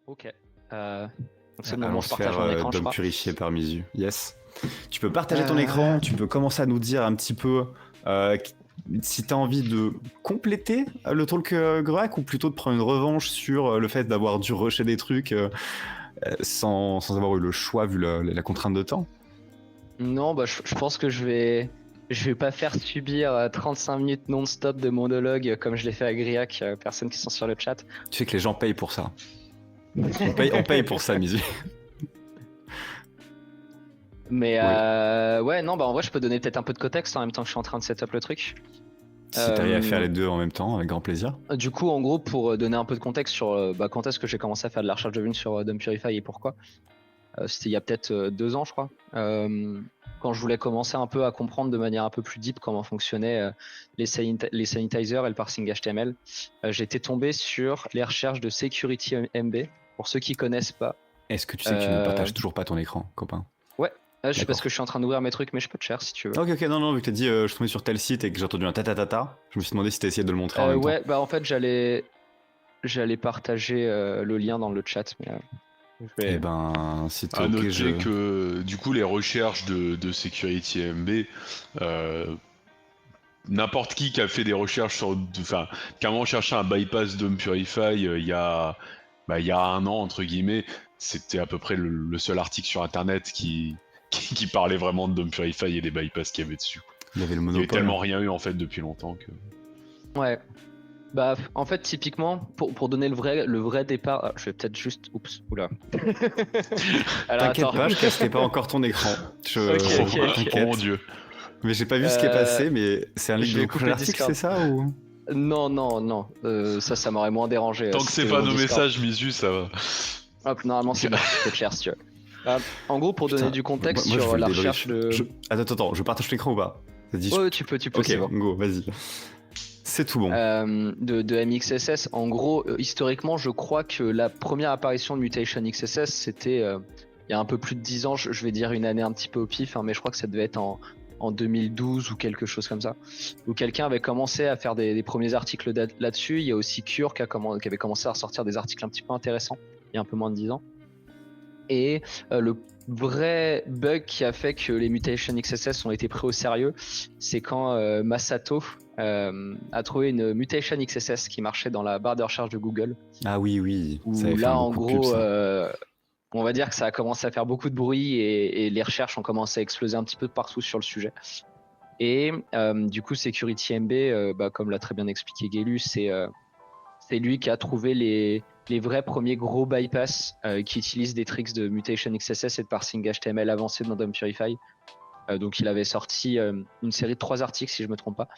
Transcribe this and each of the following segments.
Ok. Euh, donc c'est le moment Allons où je se partage faire mon écran, je Dom crois. purifié par Misu. Yes. Tu peux partager ton Euh, écran, tu peux commencer à nous dire un petit peu euh, si t'as envie de compléter le talk grec ou plutôt de prendre une revanche sur le fait d'avoir dû rusher des trucs sans avoir eu le choix vu la contrainte de temps. Non, bah, je pense que je vais pas faire subir 35 minutes non-stop de monologue comme je l'ai fait à Griac, personnes qui sont sur le chat. Tu sais que les gens payent pour ça. On paye pour ça, Misu. Mais Oui. ouais, non, bah en vrai, je peux donner peut-être un peu de contexte en même temps que je suis en train de setup le truc. Si t'arrives à faire Euh, les deux en même temps, avec grand plaisir. du coup, en gros, pour donner un peu de contexte sur bah, quand est-ce que j'ai commencé à faire de la recherche de vues sur Dump Purify et pourquoi, c'était il y a peut-être 2 ans, je crois. Quand je voulais commencer un peu à comprendre de manière un peu plus deep comment fonctionnaient les sanitizers et le parsing HTML, j'étais tombé sur les recherches de Security MB. Pour ceux qui connaissent pas, Est-ce que tu sais que tu ne euh, partages toujours pas ton écran, copain? ouais, parce que D'accord. je suis en train d'ouvrir mes trucs, mais je peux te share si tu veux. Ok, ok, non, non, vu que t'as dit je suis tombé sur tel site et que j'ai entendu un ta-ta-ta-ta, je me suis demandé si t'as essayé de le montrer en même temps. Ouais, bah en fait, j'allais partager le lien dans le chat, mais je Eh vais. ben, si t'es À ok, noter que du coup les recherches de Security MB, euh, n'importe qui a fait des recherches sur, enfin, qui a vraiment cherché un bypass Dome Purify il y a 1 an entre guillemets, c'était à peu près le seul article sur internet qui parlait vraiment de Dome Purify et des bypass qu'il y avait dessus. il y avait le Il y avait monopole. tellement rien eu en fait depuis longtemps que. Ouais. Bah, en fait, typiquement, pour donner le vrai départ, je vais peut-être juste. Oups, oula. Alors T'inquiète attends. pas, je casserai pas encore ton écran. Ok, ok, ok. Oh mon T'inquiète. dieu. Mais j'ai pas vu ce qui est Euh, passé, mais c'est un link je de vais prochain couper article, c'est Discord. ça ou... Non, non, non. Ça m'aurait moins dérangé Tant que si c'est c'était pas mon nos Discord. messages, Misu, ça va. Hop, normalement, c'est bon. Je peux te share si tu veux. En gros, pour donner Putain, du contexte moi je sur veux le la recherche débrief. de. Attends, je partage l'écran ou pas? Vas-y, Ouais, tu peux, Ok, c'est bon. go, vas-y. C'est tout bon. De MXSS. En gros, historiquement, je crois que la première apparition de Mutation XSS, c'était il y a un peu plus de 10 ans. Je vais dire une année un petit peu au pif, hein, mais je crois que ça devait être en 2012 ou quelque chose comme ça, où quelqu'un avait commencé à faire des premiers articles là-dessus. Il y a aussi Cure qui avait commencé à ressortir des articles un petit peu intéressants il y a un peu moins de 10 ans. Et le vrai bug qui a fait que les Mutation XSS ont été pris au sérieux, c'est quand Masato a trouvé une Mutation XSS qui marchait dans la barre de recherche de Google. Ah oui, oui, ça Où avait fait là, un en beaucoup de pubs, gros, ça. on va dire que ça a commencé à faire beaucoup de bruit et les recherches ont commencé à exploser un petit peu partout sur le sujet. Et du coup, Security MB, bah, comme l'a très bien expliqué Gelu, c'est lui qui a trouvé les vrais premiers gros bypass qui utilisent des tricks de mutation XSS et de parsing HTML avancé dans Dump Purify. Donc il avait sorti une série de 3 articles, si je ne me trompe pas.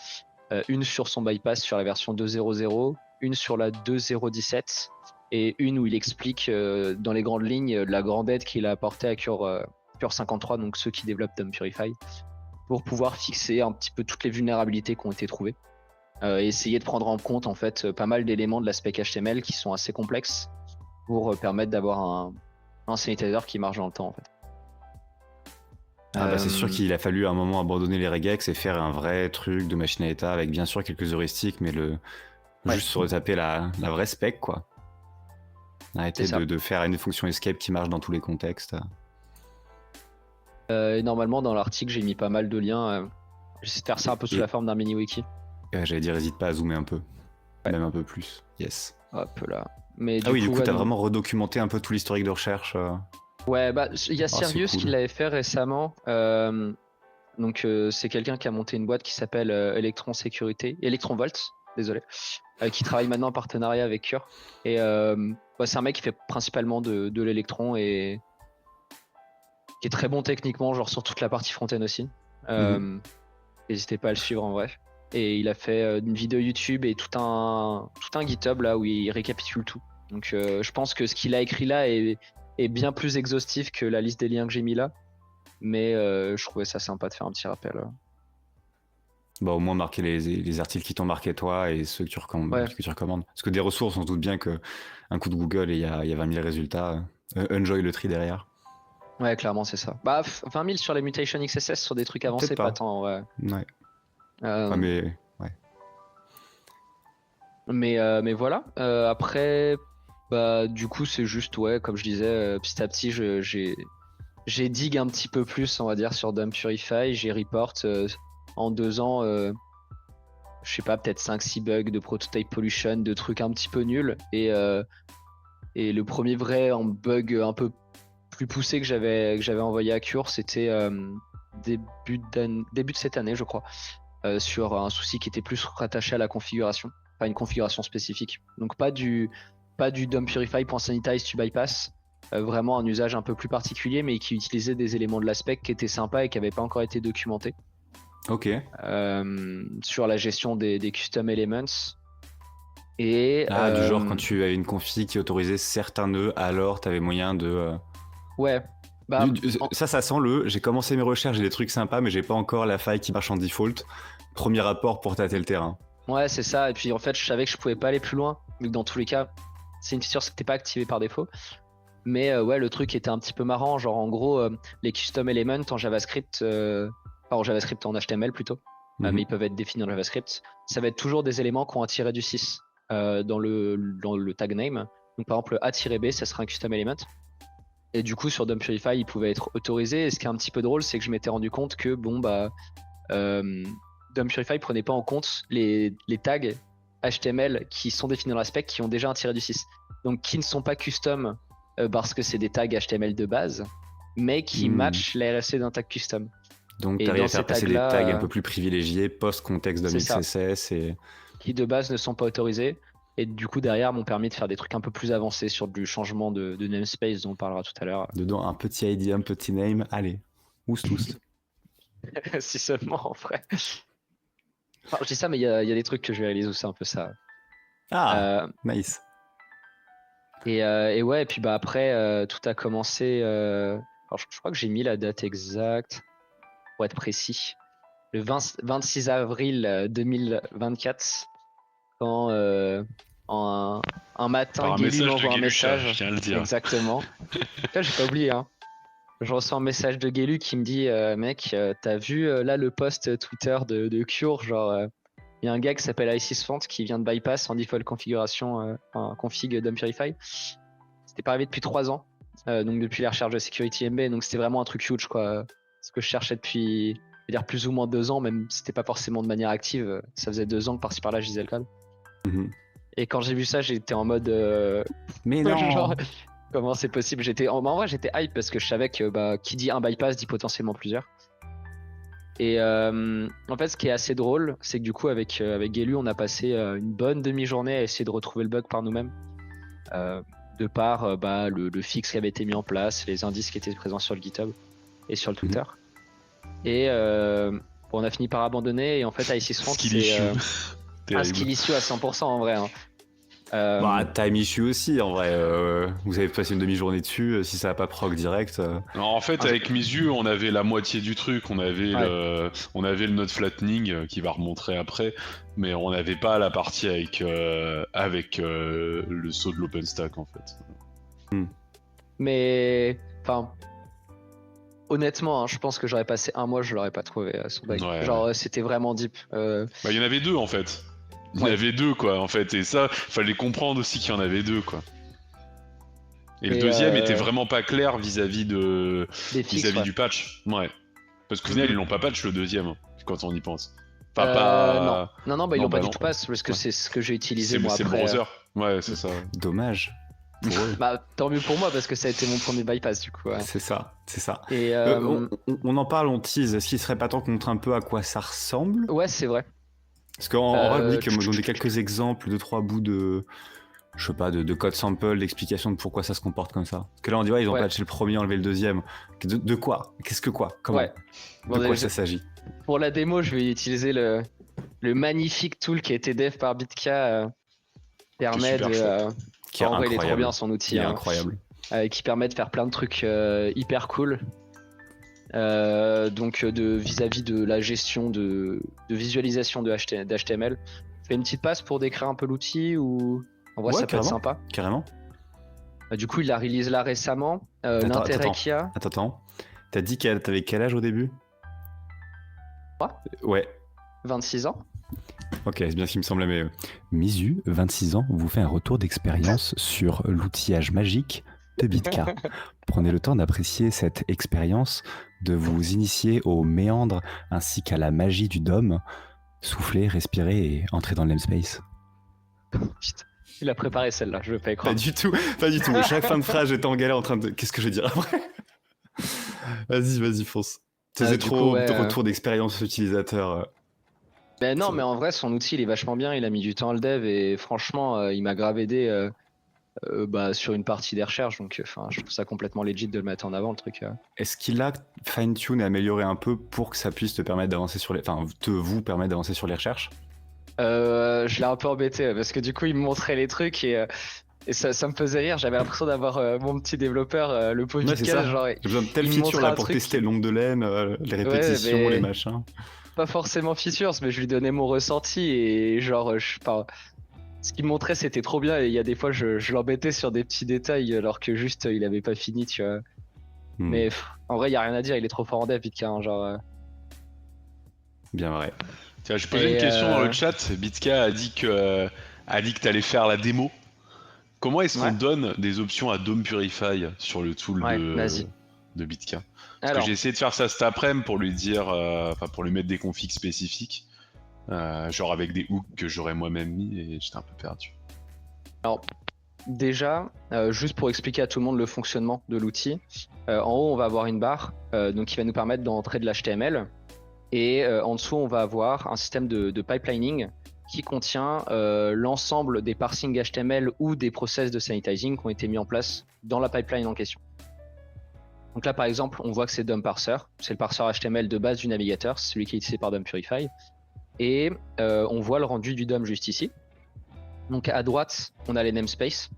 Une sur son bypass sur la version 2.0.0, une sur la 2.0.17 et une où il explique dans les grandes lignes la grande aide qu'il a apportée à Cure 53, donc ceux qui développent Dump Purify, pour pouvoir fixer un petit peu toutes les vulnérabilités qui ont été trouvées. Essayer de prendre en compte en fait pas mal d'éléments de la spec HTML qui sont assez complexes pour permettre d'avoir un sanitizer qui marche dans le temps en fait. Ah bah c'est sûr Euh, qu'il a fallu à un moment abandonner les regex et faire un vrai truc de machine à état avec bien sûr quelques heuristiques, mais ouais, juste se retaper la vraie spec, quoi. c'est Arrêter ça. de faire une fonction escape qui marche dans tous les contextes. Et normalement dans l'article j'ai mis pas mal de liens. J'essaie de faire ça un peu sous la Et forme d'un mini wiki. j'allais dire, hésite pas à zoomer un peu. Ouais. Même un peu plus. Yes. Hop là. Mais Ah du oui, du coup, coup, ouais, t'as donc. vraiment redocumenté un peu tout l'historique de recherche. Ouais, bah, il y a Oh, c'est Sirius qui cool. l'avait fait récemment. Donc, c'est quelqu'un qui a monté une boîte qui s'appelle Electron Volt, désolé, qui travaille maintenant en partenariat avec Cure. Et bah, c'est un mec qui fait principalement de l'électron et qui est très bon techniquement, genre sur toute la partie front-end aussi. Mhm. N'hésitez pas à le suivre en vrai. Et il a fait une vidéo YouTube et tout un GitHub là où il récapitule tout. Donc je pense que ce qu'il a écrit là est bien plus exhaustif que la liste des liens que j'ai mis là. Mais je trouvais ça sympa de faire un petit rappel. Bah, au moins marquer les articles qui t'ont marqué toi et ceux Ouais, que tu recommandes. Parce que des ressources, on se doute bien que un coup de Google et il y a 20 000 résultats. Enjoy le tri derrière. ouais, clairement c'est ça. Bah 20 000 sur les Mutation XSS sur des trucs Peut-être avancés, pas pas. tant. Ouais. Ouais. Ah, Euh, mais ouais. mais voilà. Après, Bah, du coup, c'est juste, ouais, comme je disais, petit à petit, j'ai dig un petit peu plus, on va dire, sur Dump Purify. J'ai report en 2 ans, je sais pas, peut-être 5-6 bugs de prototype pollution, de trucs un petit peu nuls. Et le premier vrai bug un peu plus poussé que j'avais envoyé à Cure, c'était début de cette année, je crois, sur un souci qui était plus rattaché à la configuration, pas une configuration spécifique. Donc pas du dump purify.sanitize to bypass, vraiment un usage un peu plus particulier, mais qui utilisait des éléments de l'aspect qui étaient sympas et qui n'avaient pas encore été documentés. Ok. Sur la gestion des custom elements. Et, Du genre quand tu avais une config qui autorisait certains nœuds, alors t'avais moyen de... Ouais. Bah, Ça sent j'ai commencé mes recherches, j'ai des trucs sympas, mais j'ai pas encore la faille qui marche en default. Premier rapport pour tâter le terrain. Ouais, c'est ça. Et puis en fait, je savais que je pouvais pas aller plus loin, vu que dans tous les cas, c'est une feature qui n'était pas activée par défaut. Mais ouais, le truc était un petit peu marrant. Genre, en gros, les custom elements en JavaScript, en JavaScript, en HTML plutôt, mais ils peuvent être définis en JavaScript. Ça va être toujours des éléments qui ont un tiré du 6 dans le tag name. Donc, par exemple, le A-B, ça sera un custom element. Et du coup, sur Dump Purify, il pouvait être autorisé. Et ce qui est un petit peu drôle, c'est que je m'étais rendu compte que, Dump Purify prenait pas en compte les tags HTML qui sont définis dans l'aspect qui ont déjà un tiré du 6. Donc, qui ne sont pas custom parce que c'est des tags HTML de base, mais qui matchent la RFC d'un tag custom. Donc, tu arrives à faire passer des tags un peu plus priviliés, post-contexte 2000 CSS et... qui de base ne sont pas autorisés. Et du coup, derrière, m'ont permis de faire des trucs un peu plus avancés sur du changement de namespace dont on parlera tout à l'heure. Dedans, un petit ID, un petit name, allez, oust. Si seulement, en vrai. Enfin, je dis ça, mais il y a des trucs que je vais réaliser où c'est un peu ça. Nice. Et ouais, et puis après, tout a commencé. Alors, je crois que j'ai mis la date exacte pour être précis. Le 26 avril 2024, quand un matin, Guelu m'envoie un message. Je tiens à le dire. Exactement. Là, j'ai pas oublié. Hein. Je reçois un message de Guelu qui me dit mec, t'as vu là le post Twitter de Cure, genre. Il y a un gars qui s'appelle ISISFont qui vient de bypass en default configuration, config Dump Purify. C'était pas arrivé depuis 3 ans, donc depuis la recherche de Security MB, donc c'était vraiment un truc huge, quoi. Ce que je cherchais depuis, je veux dire, plus ou moins 2 ans, même si c'était pas forcément de manière active. Ça faisait 2 ans que par-ci par-là, je disais le code. Et quand j'ai vu ça, j'étais en mode. Mais non genre, comment c'est possible? En vrai, j'étais hype parce que je savais que qui dit un bypass dit potentiellement plusieurs. Et en fait, ce qui est assez drôle, c'est que du coup, avec Guelu, on a passé une bonne demi-journée à essayer de retrouver le bug par nous-mêmes. De par le fixe qui avait été mis en place, les indices qui étaient présents sur le GitHub et sur le Twitter. Et on a fini par abandonner. Et en fait, ISISFront, c'est un skill issue à 100% en vrai. Hein. Time issue aussi en vrai. Vous avez passé une demi-journée dessus, si ça n'a pas proc direct. En fait, avec Misu, on avait la moitié du truc. On avait le node flattening qui va remontrer après, mais on n'avait pas la partie avec le saut de l'OpenStack en fait. Mais enfin, honnêtement, je pense que j'aurais passé un mois, je l'aurais pas trouvé son bug. Genre, c'était vraiment deep. Il y en avait 2 en fait. Il y avait 2 quoi en fait, et ça, fallait comprendre aussi qu'il y en avait 2 quoi. Et le deuxième était vraiment pas clair vis-à-vis du patch. Ouais. Parce qu'au final, ils l'ont pas patch le deuxième, quand on y pense. Non, ils l'ont pas du tout patch, parce que c'est ce que j'ai utilisé moi après. C'est le browser. Ouais, c'est ça. Dommage. Tant mieux pour moi, parce que ça a été mon premier bypass du coup. Ouais. C'est ça. Et on en parle, on tease. Est-ce qu'il serait pas temps qu'on montre un peu à quoi ça ressemble? Ouais, c'est vrai. Parce qu'en vrai, je dis que me donner quelques exemples, 2-3 bouts de, je sais pas, de code sample, d'explication de pourquoi ça se comporte comme ça. Parce que là, on dit, ils ont patché le premier, enlevé le deuxième. De quoi? Qu'est-ce que quoi? Comment? De quoi ça s'agit? Pour la démo, je vais utiliser le magnifique tool qui a été dev par Bitka. Permet de. En vrai, il est trop bien son outil. Il est incroyable. Qui permet de faire plein de trucs hyper cool. Donc vis-à-vis de la gestion de visualisation d'HTML. Je fais une petite passe pour décrire un peu l'outil ou en vrai ça peut être sympa. Carrément. Du coup il l'a release là récemment. L'intérêt qu'il y a. Attends. T'as dit que t'avais quel âge au début? Quoi? Ouais. 26 ans. Ok, c'est bien ce qui me semblait, mais Mizu, 26 ans, vous fait un retour d'expérience sur l'outillage magique de Bitka. Prenez le temps d'apprécier cette expérience, de vous initier aux méandres ainsi qu'à la magie du dôme. Soufflez, respirez et entrez dans le namespace. Putain, il a préparé celle-là, je vais pas y Pas croire. du tout, pas du tout. Chaque fin de phrase, j'étais en galère en train de... Qu'est-ce que je vais dire après? Vas-y, fonce. C'est Du trop coup, ouais, de retour d'expérience utilisateur. Ben non, mais en vrai, son outil, il est vachement bien. Il a mis du temps à le dev et franchement, il m'a grave aidé sur une partie des recherches. Donc, je trouve ça complètement legit de le mettre en avant, le truc. Est-ce qu'il a fine-tune et amélioré un peu pour que ça puisse te permettre d'avancer sur les... Enfin, vous permettre d'avancer sur les recherches? Je l'ai un peu embêté parce que du coup, il me montrait les trucs et ça me faisait rire. J'avais l'impression d'avoir mon petit développeur, le pauvre Ouais, c'est Vizcas, ça. genre, J'ai besoin de telle il me feature montrait là un pour truc tester qui- le nombre de laines, les répétitions, mais- les machins. pas forcément features, mais je lui donnais mon ressenti et genre, ce qu'il me montrait, c'était trop bien. Et il y a des fois, je l'embêtais sur des petits détails alors que juste, il avait pas fini, tu vois. Mais en vrai, il y a rien à dire. Il est trop fort en dev, Vitka, hein, genre. Bien vrai. Tiens, j'ai posé Et, une question dans le chat. Bitka a dit que t'allais faire la démo. Comment est-ce qu'on Ouais. donne des options à Dome Purify sur le tool Ouais, vas-y. de Bitka? Parce Alors, que j'ai essayé de faire ça cet après-midi pour lui dire, pour lui mettre des configs spécifiques, genre avec des hooks que j'aurais moi-même mis et j'étais un peu perdu. déjà, juste pour expliquer à tout le monde le fonctionnement de l'outil, en haut, on va avoir une barre donc qui va nous permettre d'entrer de l'HTML. Et en dessous, on va avoir un système de pipelining qui contient l'ensemble des parsings HTML ou des process de sanitizing qui ont été mis en place dans la pipeline en question. Donc là, par exemple, on voit que c'est DOM parser. C'est le parseur HTML de base du navigateur, c'est celui qui est utilisé par DOM Purify. Et on voit le rendu du DOM juste ici. Donc à droite, on a les namespaces.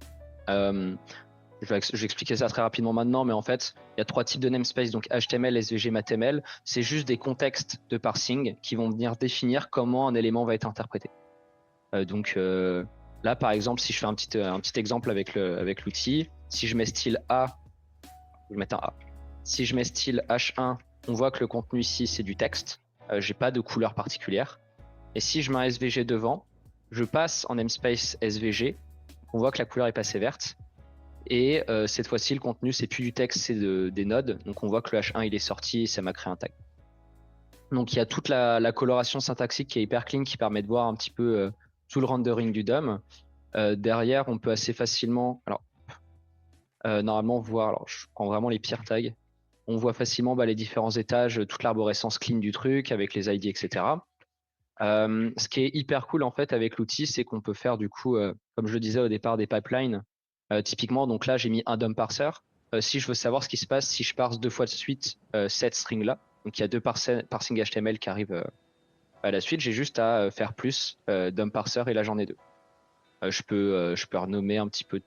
Je vais expliquer ça très rapidement maintenant, mais en fait, il y a 3 types de namespace, donc HTML, SVG, MathML. C'est juste des contextes de parsing qui vont venir définir comment un élément va être interprété. Là, par exemple, si je fais un petit exemple avec l'outil, si je mets style A, je vais mettre un A. Si je mets style H1, on voit que le contenu ici, c'est du texte. J'ai pas de couleur particulière. Et si je mets un SVG devant, je passe en namespace SVG. On voit que la couleur est passée verte. Et cette fois-ci, le contenu, c'est plus du texte, c'est des nodes. Donc on voit que le H1, il est sorti et ça m'a créé un tag. Donc il y a toute la coloration syntaxique qui est hyper clean, qui permet de voir un petit peu tout le rendering du DOM. Derrière, on peut assez facilement... normalement, voir... Alors, je prends vraiment les pires tags. On voit facilement les différents étages, toute l'arborescence clean du truc, avec les ID, etc. Ce qui est hyper cool, en fait, avec l'outil, c'est qu'on peut faire, du coup, comme je le disais au départ, des pipelines. Typiquement, donc là, j'ai mis un DOM parser. Si je veux savoir ce qui se passe si je parse 2 fois de suite cette string-là, donc il y a 2 parsing HTML qui arrivent à la suite, j'ai juste à faire plus DOM parser et là j'en ai 2. Je peux renommer un petit peu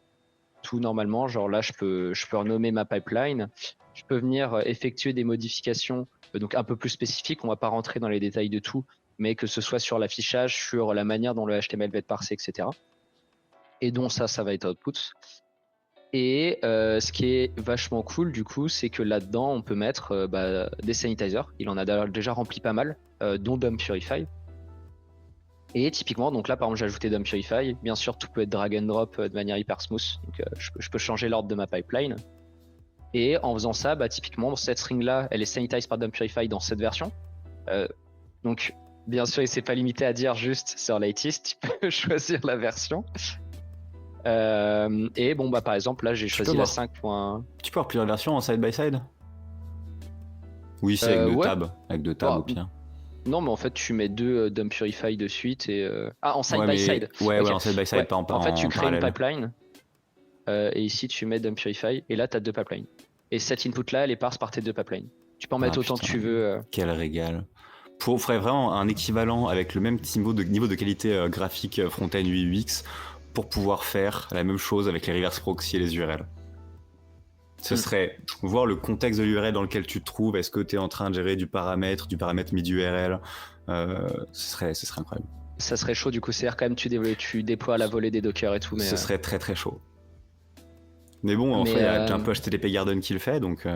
tout normalement, genre là je peux renommer ma pipeline, je peux venir effectuer des modifications donc un peu plus spécifiques, on va pas rentrer dans les détails de tout, mais que ce soit sur l'affichage, sur la manière dont le HTML va être parsé, etc. Et donc ça va être output. Et ce qui est vachement cool du coup, c'est que là-dedans on peut mettre des sanitizers. Il en a déjà rempli pas mal, dont DOM Purify. Et typiquement, donc là par exemple j'ai ajouté DOM Purify. Bien sûr tout peut être drag and drop de manière hyper smooth. Donc je peux changer l'ordre de ma pipeline. Et en faisant ça, typiquement cette string là, elle est sanitized par DOM Purify dans cette version. Donc bien sûr il s'est pas limité à dire juste sur latest, tu peux choisir la version. Et par exemple là j'ai choisi la 5. Tu peux avoir plusieurs versions en side by side? Oui, c'est avec deux tabs. Avec deux tabs au pire. Non, mais en fait tu mets 2 DOM Purify de suite et en side by side. Ouais, okay. en side by side, pas en En fait tu crées parallèle. une pipeline et ici tu mets DOM Purify et là tu as 2 pipelines. Et cette input là elle est parse par tes 2 pipelines. Tu peux en mettre autant que tu veux. Quel régal. Il faudrait vraiment un équivalent avec le même niveau de qualité graphique front-end UI UX pour pouvoir faire la même chose avec les reverse proxy et les URL. Ce serait voir le contexte de l'URL dans lequel tu te trouves. Est-ce que tu es en train de gérer du paramètre mid-URL, ce serait incroyable. Ça serait chaud du coup, c'est-à-dire quand même tu déploies à la volée des dockers et tout. Mais ce serait très très chaud. Mais bon, en fait, il y a un peu HTTP Garden qui le fait, donc...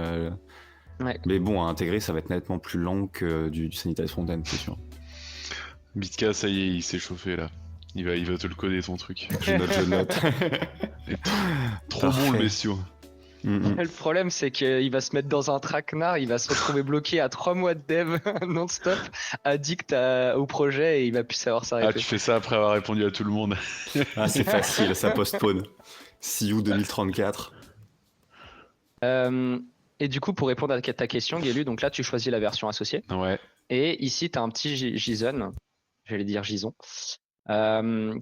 Ouais. Mais bon, à intégrer, ça va être nettement plus lent que du sanitize front-end, c'est sûr. Bitka, ça y est, il s'est chauffé là. Il va te le coder ton truc. Je note. Trop Parfait. bon le bestiau. Le problème, c'est qu'il va se mettre dans un traquenard, il va se retrouver bloqué à 3 mois de dev non-stop, addict au projet et il va plus savoir Ah, s'arrêter. tu fais ça après avoir répondu à tout le monde. Ah, c'est facile, ça postpone. See you 2034. Et du coup, pour répondre à ta question, Gelu, donc là, tu choisis la version associée. Ouais. Et ici, tu as un petit JSON, j'allais dire JSON,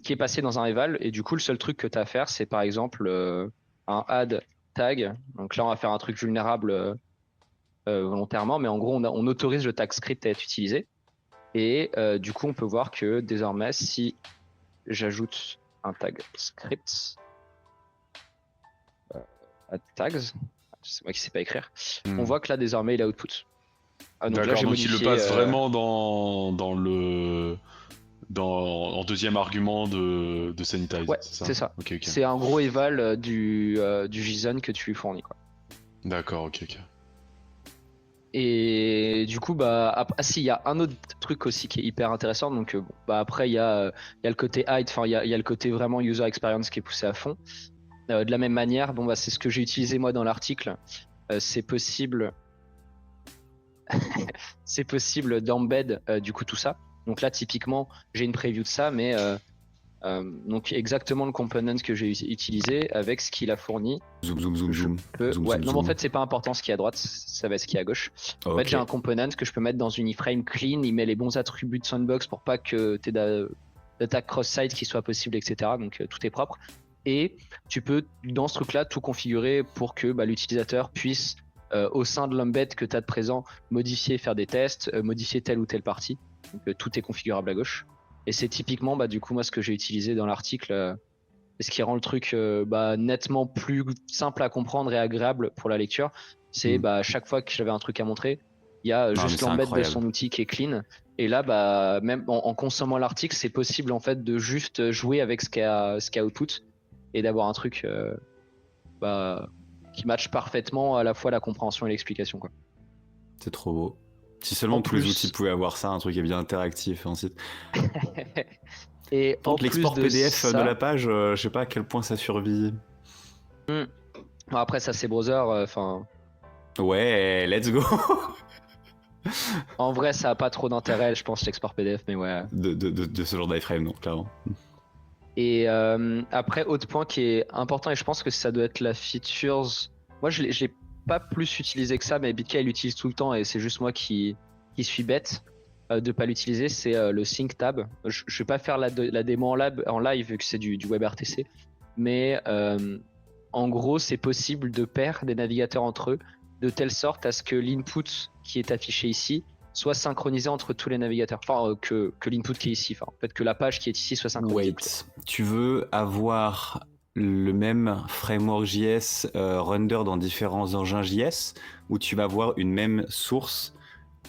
qui est passé dans un eval. Et du coup, le seul truc que tu as à faire, c'est par exemple un add tag. Donc là, on va faire un truc vulnérable volontairement, mais en gros, on autorise le tag script à être utilisé. Et du coup, on peut voir que désormais, si j'ajoute un tag script, add tags, c'est moi qui sais pas écrire, on voit que là, désormais, il a output. Donc là, D'accord, j'ai donc il le modifié, passe vraiment en deuxième argument de Sanitize. Ouais, c'est ça. c'est ça. Ok. C'est un gros eval du JSON que tu lui fournis, quoi. D'accord, ok. Et du coup, si, il y a un autre truc aussi qui est hyper intéressant. Donc, après, il y a le côté hide, enfin, il y a le côté vraiment user experience qui est poussé à fond. De la même manière, c'est ce que j'ai utilisé moi dans l'article. C'est possible, c'est possible d'embed du coup tout ça. Donc là, typiquement, j'ai une preview de ça, mais donc exactement le component que j'ai utilisé avec ce qu'il a fourni. Zoom. Non, mais en fait, c'est pas important ce qui est à droite, ça va être ce qui est à gauche. En fait, j'ai un component que je peux mettre dans une iframe clean, il met les bons attributs de sandbox pour pas que tu aies d'attaque cross-site qui soit possible, etc. Donc tout est propre. Et tu peux, dans ce truc-là, tout configurer pour que l'utilisateur puisse, au sein de l'embed que tu as de présent, modifier, faire des tests, modifier telle ou telle partie. Donc tout est configurable à gauche. Et c'est typiquement du coup moi ce que j'ai utilisé dans l'article, ce qui rend le truc nettement plus simple à comprendre et agréable pour la lecture. C'est à chaque fois que j'avais un truc à montrer, il y a juste l'embed de son outil qui est clean. Et là, même en consommant l'article, c'est possible en fait de juste jouer avec ce qu'a output et d'avoir un truc qui matche parfaitement à la fois la compréhension et l'explication, quoi. C'est trop beau. Si seulement tous les outils pouvaient avoir ça, un truc qui est bien interactif ensuite. Et en plus l'export de PDF ça, de la page, je sais pas à quel point ça survit. Après ça c'est browser, Ouais, let's go. En vrai ça a pas trop d'intérêt, je pense, l'export PDF, mais ouais. De ce genre d'iframe, non, clairement. Et après, autre point qui est important, et je pense que ça doit être la features. Moi je l'ai pas plus utilisé que ça, mais Bitka il l'utilise tout le temps et c'est juste moi qui suis bête de pas l'utiliser. C'est le sync tab. Je vais pas faire la démo en live vu que c'est du WebRTC, mais en gros c'est possible de pair des navigateurs entre eux de telle sorte à ce que l'input qui est affiché ici soit synchronisé entre tous les navigateurs. Enfin, que l'input qui est ici, en fait que la page qui est ici soit synchronisée. Wait, tu veux avoir le même framework JS render dans différents engins JS, ou tu vas avoir une même source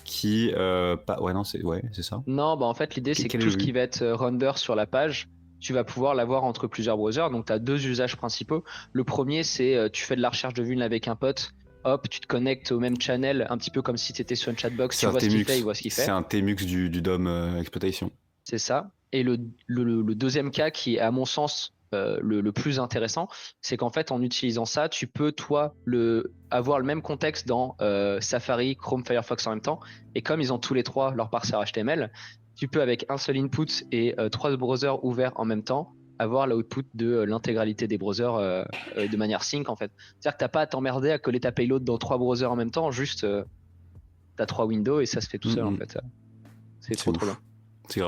qui c'est ça. Non, en fait l'idée c'est que tout ce qui va être render sur la page, tu vas pouvoir l'avoir entre plusieurs browsers. Donc tu as deux usages principaux. Le premier, c'est tu fais de la recherche de vuln avec un pote, hop, tu te connectes au même channel, un petit peu comme si tu étais sur une chatbox, tu vois ce qu'il fait, il voit ce qu'il fait. C'est un TMUX du DOM exploitation. C'est ça. Et le deuxième cas qui est à mon sens le plus intéressant, c'est qu'en fait en utilisant ça, tu peux toi avoir le même contexte dans Safari, Chrome, Firefox en même temps. Et comme ils ont tous les trois leur parseur HTML, tu peux avec un seul input et 3 browsers ouverts en même temps avoir l'output de l'intégralité des browsers de manière sync en fait. C'est-à-dire que t'as pas à t'emmerder à coller ta payload dans 3 browsers en même temps, juste t'as 3 windows et ça se fait tout seul en fait. C'est trop bien.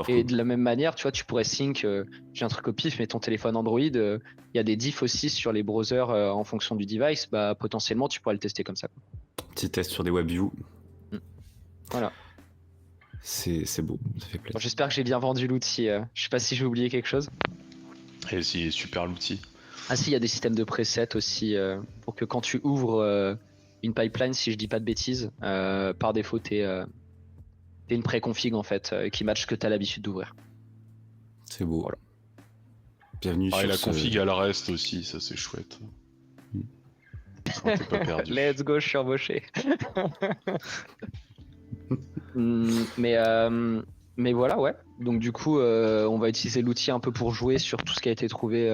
Et de la même manière, tu vois, tu pourrais sync, j'ai un truc au pif, mais ton téléphone Android, il y a des diffs aussi sur les browsers en fonction du device, potentiellement tu pourrais le tester comme ça. Petit test sur des WebView. Voilà. C'est beau, ça fait plaisir. Bon, j'espère que j'ai bien vendu l'outil. Je sais pas si j'ai oublié quelque chose. Et c'est super l'outil. Ah si, il y a des systèmes de presets aussi pour que quand tu ouvres une pipeline, si je dis pas de bêtises, par défaut t'es une pré-config en fait qui match ce que t'as l'habitude d'ouvrir. C'est beau. Voilà. Bienvenue sur la config à la reste aussi, ça c'est chouette. T'es pas perdu. Let's go, je suis embauché. Mais Mais voilà, ouais. Donc du coup, on va utiliser l'outil un peu pour jouer sur tout ce qui a été trouvé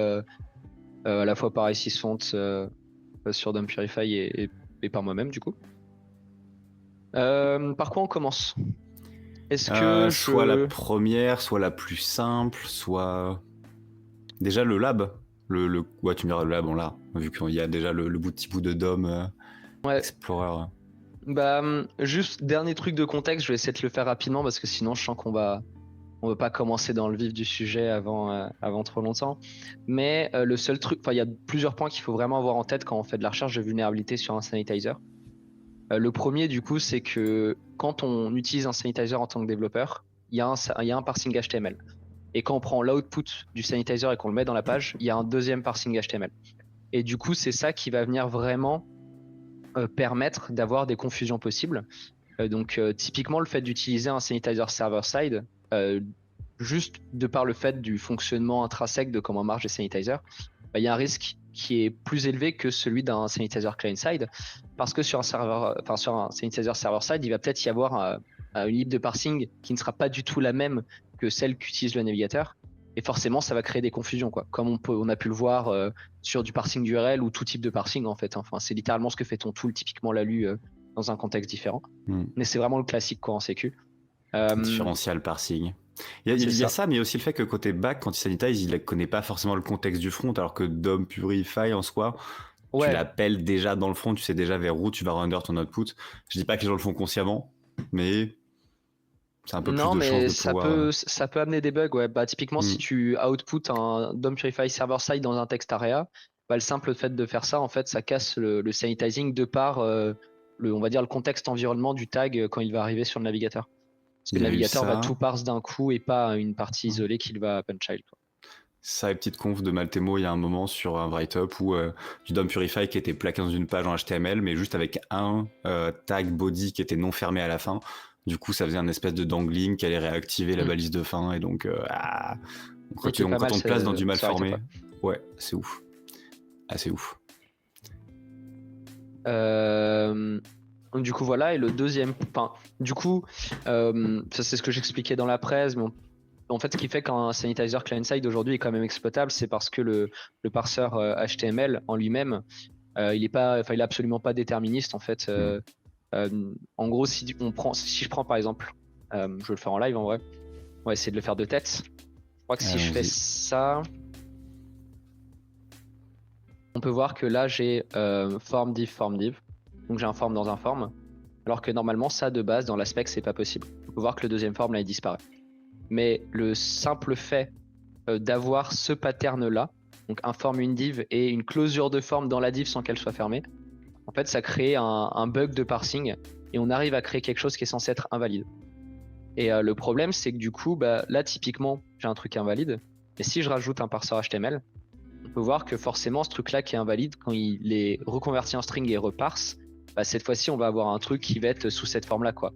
à la fois par Assistant sur Dump Purify et par moi-même du coup. Par quoi on commence? Est-ce que Soit la je... première, soit la plus simple, soit... Déjà le lab. Ouais, tu me diras le lab, on l'a. Vu qu'il y a déjà le petit bout de DOM Ouais, Explorer. bah juste dernier truc de contexte, je vais essayer de le faire rapidement parce que sinon je sens on va pas commencer dans le vif du sujet avant trop longtemps. Mais le seul truc, enfin il y a plusieurs points qu'il faut vraiment avoir en tête quand on fait de la recherche de vulnérabilité sur un sanitizer. Le premier du coup c'est que quand on utilise un sanitizer en tant que développeur, il y a un parsing HTML. Et quand on prend l'output du sanitizer et qu'on le met dans la page, il y a un deuxième parsing HTML. Et du coup c'est ça qui va venir vraiment permettre d'avoir des confusions possibles. Donc typiquement le fait d'utiliser un sanitizer server-side, juste de par le fait du fonctionnement intrinsèque de comment marchent les sanitizers, bah, il y a un risque qui est plus élevé que celui d'un sanitizer client-side, parce que sur sur un sanitizer server-side, il va peut-être y avoir une lib de parsing qui ne sera pas du tout la même que celle qu'utilise le navigateur, et forcément ça va créer des confusions, quoi. Comme on a pu le voir sur du parsing d'URL ou tout type de parsing en fait. Enfin, c'est littéralement ce que fait ton tool typiquement Lalu dans un contexte différent. Mais c'est vraiment le classique quoi en sécu. Différential parsing. C'est Il y a ça. ça, mais aussi le fait que côté back, quand il sanitize, il ne connaît pas forcément le contexte du front, alors que DOM Purify en soi, tu Ouais, l'appelles déjà dans le front, tu sais déjà vers où tu vas render ton output. Je dis pas que les gens le font consciemment, mais c'est un peu plus non, de chance mais de pouvoir. ça peut amener des bugs. Ouais. Bah, typiquement, si Hmm. tu output un DOM Purify server-side dans un text area, bah, le simple fait de faire ça, en fait, ça casse le sanitizing de par on va dire, le contexte environnement du tag quand il va arriver sur le navigateur. Parce que Il le y a eu navigateur va ça. tout parse d'un coup et pas une partie isolée qu'il va punch-child. Ça et petite conf de Maltemo il y a un moment sur un write-up où du DOM Purify qui était plaqué dans une page en HTML, mais juste avec un tag body qui était non fermé à la fin. Du coup, ça faisait un espèce de dangling qui allait réactiver la balise de fin. Et donc, Et qui est pas mal, quand on te place dans du mal ce write-up, formé, ouais. ouais, c'est ouf. Assez ouf. Du coup, voilà. Et le deuxième, enfin, du coup, ça c'est ce que j'expliquais dans la presse, mais en fait, ce qui fait qu'un sanitizer client-side aujourd'hui est quand même exploitable, c'est parce que le parseur HTML en lui-même, il est absolument pas déterministe en fait. En gros, si je prends par exemple, je vais le faire en live en vrai, on va essayer de le faire de tête. Je crois que si je fais Allons-y. ça, on peut voir que là j'ai form div. Donc j'ai un form dans un form. Alors que normalement, ça de base, dans l'aspect, c'est pas possible. On peut voir que le deuxième form là, il disparaît. Mais le simple fait d'avoir ce pattern là, donc un form, une div et une closure de forme dans la div sans qu'elle soit fermée, en fait, ça crée un bug de parsing et on arrive à créer quelque chose qui est censé être invalide. Et le problème, c'est que du coup, bah, là, typiquement, j'ai un truc invalide. Et si je rajoute un parseur HTML, on peut voir que forcément, ce truc-là qui est invalide, quand il est reconverti en string et reparse, bah, cette fois-ci, on va avoir un truc qui va être sous cette forme-là, quoi.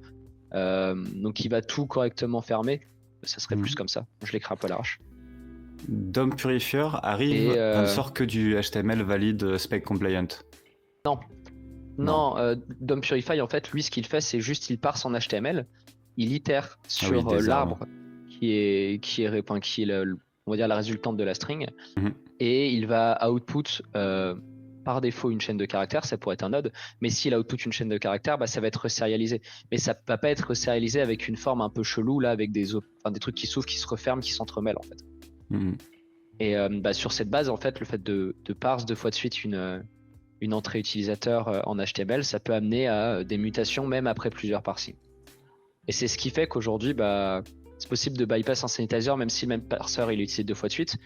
Donc, il va tout correctement fermer. Ça serait plus comme ça. Je l'écris un peu à l'arrache. DOM Purifier arrive, Et ça ne sort que du HTML valide spec compliant. non, DOM Purify, en fait, lui, ce qu'il fait, c'est juste, il parse en HTML, il itère Ah oui, sur des l'arbre arbres. qui est on va dire la résultante de la string, Mhm. et il va output par défaut une chaîne de caractères, ça pourrait être un node, mais s'il output une chaîne de caractères, bah, ça va être resérialisé. Mais ça va pas être resérialisé avec une forme un peu chelou, là, avec des trucs qui s'ouvrent, qui se referment, qui s'entremêlent, en fait. Mhm. Et bah, sur cette base, en fait, le fait de parse 2 fois de suite une entrée utilisateur en HTML, ça peut amener à des mutations même après plusieurs parsings. Et c'est ce qui fait qu'aujourd'hui, bah, c'est possible de bypass un sanitizer même si le même parseur il est utilisé 2 fois de suite.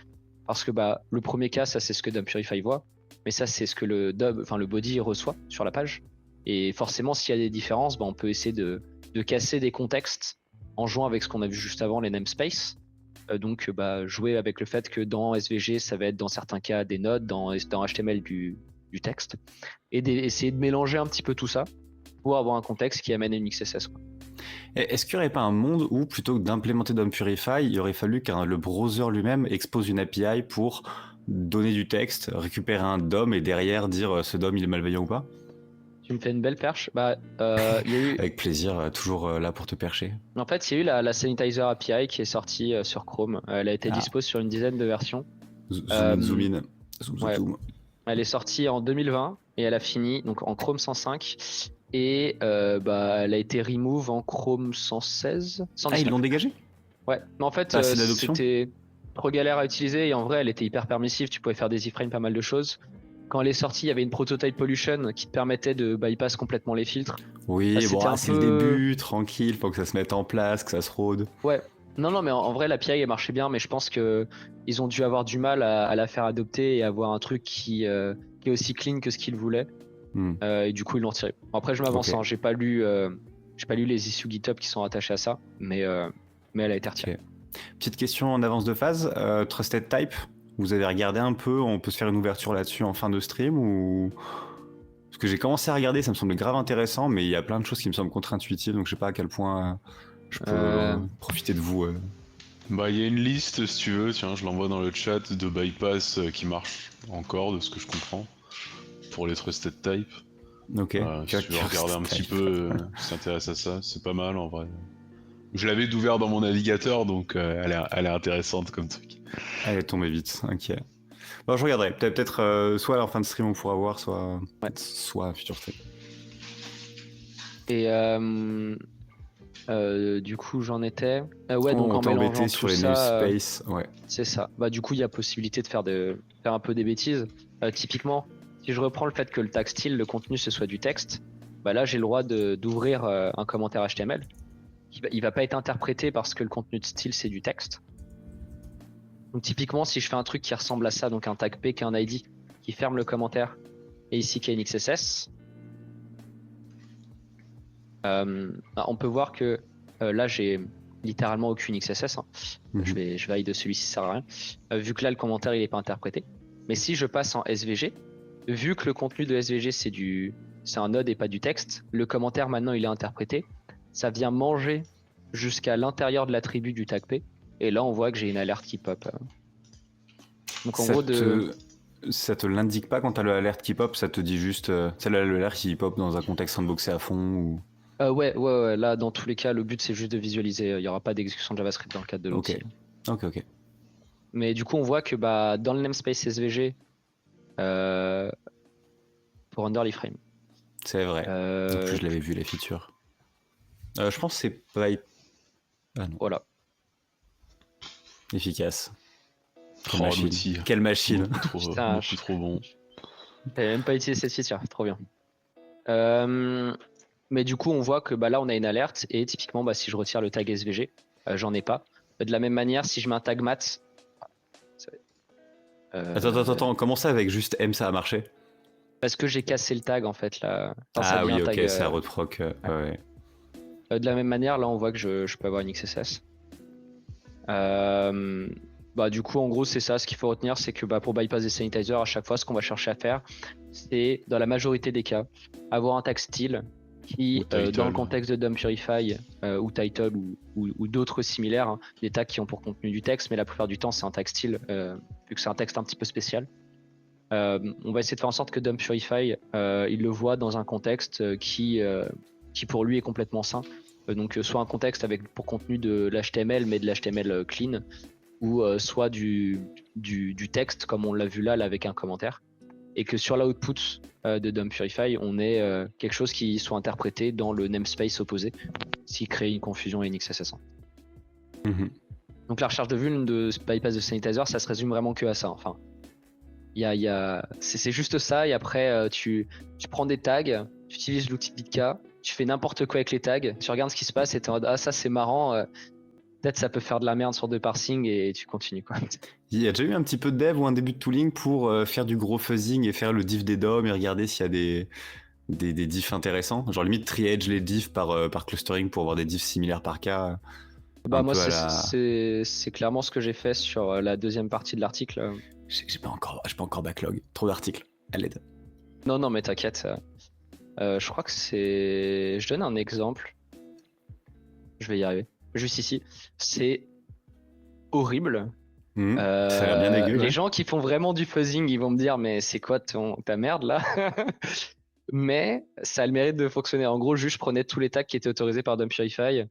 Parce que bah, le premier cas, ça c'est ce que DOM Purify voit, mais ça c'est ce que le body reçoit sur la page. Et forcément, s'il y a des différences, bah, on peut essayer de casser des contextes en jouant avec ce qu'on a vu juste avant, les namespaces. Donc bah, jouer avec le fait que dans SVG, ça va être dans certains cas des nodes, dans HTML du texte, et essayer de mélanger un petit peu tout ça pour avoir un contexte qui amène à une XSS, quoi. Est-ce qu'il n'y aurait pas un monde où, plutôt que d'implémenter DOM Purify, il aurait fallu que le browser lui-même expose une API pour donner du texte, récupérer un DOM et derrière dire ce DOM il est malveillant ou pas? Tu me fais une belle perche. Bah, il y a eu, Avec plaisir, toujours là pour te percher. en fait, il y a eu la Sanitizer API qui est sortie sur Chrome. Elle a été Ah. dispo sur une dizaine de versions. Zoom in, zoom in. Zoom, ouais. zoom. Elle est sortie en 2020 et elle a fini donc en Chrome 105 et elle a été remove en Chrome 116. Ah, ils l'ont dégagé? Ouais, mais en fait, c'est l'adoption. c'était trop galère à utiliser et en vrai, elle était hyper permissive. Tu pouvais faire des iframes, pas mal de choses. Quand elle est sortie, il y avait une prototype pollution qui te permettait de bypass complètement les filtres. Oui, c'était bon, un c'est peu- le début, tranquille, faut que ça se mette en place, que ça se rôde. Ouais, non, mais en vrai, l'API elle marchait bien, mais je pense que ils ont dû avoir du mal à la faire adopter et avoir un truc qui est aussi clean que ce qu'ils voulaient. Et du coup, ils l'ont tiré. Bon, après, je m'avance, Ok. hein, j'ai pas lu les issues GitHub qui sont attachées à ça, mais elle a été retirée. Ok. Petite question en avance de phase, Trusted Type, vous avez regardé un peu, on peut se faire une ouverture là-dessus en fin de stream ou... Parce que j'ai commencé à regarder, ça me semblait grave intéressant, mais il y a plein de choses qui me semblent contre-intuitives, donc je sais pas à quel point je peux profiter de vous. Bah, il y a une liste si tu veux, tiens, je l'envoie dans le chat de bypass qui marche encore, de ce que je comprends, pour les Trusted Type. Ok. Si tu veux regarder un petit peu, s'intéresse à ça, c'est pas mal en vrai. Je l'avais ouvert dans mon navigateur, donc elle est intéressante comme truc. Elle est tombée vite, ok. Bon, je regarderai, peut-être soit à la fin de stream on pourra voir, soit à futur stream. Et du coup, j'en étais. Ouais, donc on en t'a mélangeant embêté tout sur les ça, namespaces, ouais. c'est ça. Bah, du coup, il y a possibilité de faire un peu des bêtises. Typiquement, si je reprends le fait que le tag style, le contenu, ce soit du texte, bah là, j'ai le droit d'ouvrir un commentaire HTML. Il va pas être interprété parce que le contenu de style, c'est du texte. Donc, typiquement, si je fais un truc qui ressemble à ça, donc un tag P qui est un ID, qui ferme le commentaire, et ici qui est une XSS, on peut voir que là, j'ai littéralement aucune XSS. Hein. Je vais hide de celui-ci, ça sert à rien. Vu que là, le commentaire, il est pas interprété. Mais si je passe en SVG, vu que le contenu de SVG, c'est un node et pas du texte, le commentaire, maintenant, il est interprété. Ça vient manger jusqu'à l'intérieur de l'attribut du tag P. Et là, on voit que j'ai une alerte qui pop. Donc, en gros, ça te l'indique pas quand t'as l'alerte qui pop, ça te dit juste... c'est l'alerte qui pop dans un contexte sandboxé à fond ou... ouais, là, dans tous les cas, le but, c'est juste de visualiser. Il n'y aura pas d'exécution de JavaScript dans le cadre de l'outil. Ok. Mais du coup, on voit que dans le namespace SVG, pour render l'iframe. C'est vrai. En plus, je l'avais vu, les features. Je pense que c'est pas... Ah non. Voilà. Efficace. Oh, l'outil. Quelle machine. Beaucoup trop bon. J'avais même pas utilisé cette feature, trop bien. Mais du coup, on voit que là, on a une alerte et typiquement, si je retire le tag SVG, j'en ai pas. De la même manière, si je mets un tag mat. Attends, comment ça avec juste M ça a marché? Parce que j'ai cassé le tag en fait là. Ah oui, ok, ça reproc. Ouais. De la même manière, là, on voit que je peux avoir une XSS. Du coup, en gros, c'est ça. Ce qu'il faut retenir, c'est que pour bypass des sanitizers, à chaque fois, ce qu'on va chercher à faire, c'est dans la majorité des cas, avoir un tag style qui, dans le contexte de Dump Purify ou Title ou d'autres similaires, hein, des tags qui ont pour contenu du texte, mais la plupart du temps, c'est un tag style, vu que c'est un texte un petit peu spécial. On va essayer de faire en sorte que Dump Purify, il le voit dans un contexte qui pour lui est complètement sain. Donc soit un contexte avec pour contenu de l'HTML, mais de l'HTML clean, ou soit du texte comme on l'a vu là avec un commentaire, et que sur l'output de Dump Purify, on ait quelque chose qui soit interprété dans le namespace opposé, ce qui crée une confusion et une XSS. Donc la recherche de vuln de bypass de sanitizer, ça se résume vraiment que à ça. Enfin, c'est juste ça, et après tu prends des tags, tu utilises l'outil Bitka, tu fais n'importe quoi avec les tags, tu regardes ce qui se passe et t'es en mode ça c'est marrant, peut-être ça peut faire de la merde sur de parsing et tu continues quoi. Il y a déjà eu un petit peu de dev ou un début de tooling pour faire du gros fuzzing et faire le diff des DOM et regarder s'il y a des diffs intéressants, genre limite tri-edge les diffs par clustering pour avoir des diffs similaires par cas. Moi c'est clairement ce que j'ai fait sur la deuxième partie de l'article. J'ai pas encore backlog, trop d'articles, à l'aide. Non mais t'inquiète. Je crois que je donne un exemple. Je vais y arriver. Juste ici. C'est horrible. Ça a l'air bien dégueu. Les gens qui font vraiment du fuzzing, ils vont me dire mais c'est quoi ta merde là? mais ça a le mérite de fonctionner. En gros, juste je prenais tous les tags qui étaient autorisés par Dumpurify, je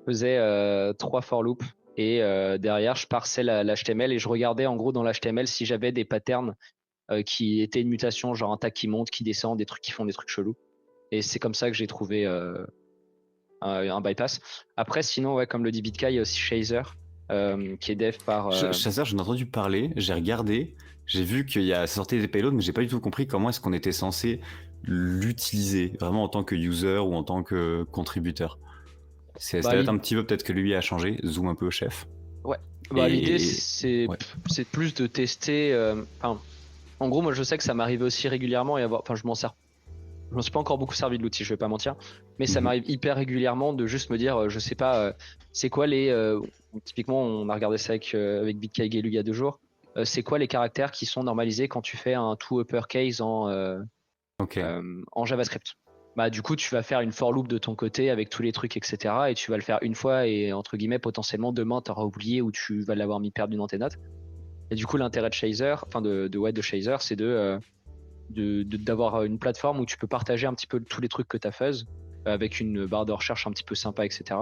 faisais 3 for loops et derrière je parsais l'HTML et je regardais en gros dans l'HTML si j'avais des patterns qui étaient une mutation, genre un tag qui monte, qui descend, des trucs qui font des trucs chelous. Et c'est comme ça que j'ai trouvé un bypass. Après, sinon, ouais, comme le dit Bitka, il y a aussi Chaser qui est dev par. Chasseur, j'en ai entendu parler, j'ai regardé, j'ai vu qu'il y a sorti des payloads, mais j'ai pas du tout compris comment est-ce qu'on était censé l'utiliser, vraiment en tant que user ou en tant que contributeur. Ça va être un petit peu, peut-être que lui a changé, zoom un peu au chef. Ouais, bah, l'idée ouais. c'est plus de tester. En gros, moi je sais que ça m'arrive aussi régulièrement et je m'en suis pas encore beaucoup servi de l'outil, je vais pas mentir, mais ça m'arrive hyper régulièrement de juste me dire, je sais pas, c'est quoi les. Typiquement, on a regardé ça avec Bitka et Gelu il y a 2 jours. C'est quoi les caractères qui sont normalisés quand tu fais un to uppercase en JavaScript? Bah, du coup, tu vas faire une for loop de ton côté avec tous les trucs, etc. Et tu vas le faire une fois et entre guillemets, potentiellement demain, tu auras oublié ou tu vas l'avoir mis perdu dans tes notes. Et du coup, l'intérêt de Chaser, de Chaser, c'est d'avoir une plateforme où tu peux partager un petit peu tous les trucs que tu as fait avec une barre de recherche un petit peu sympa, etc.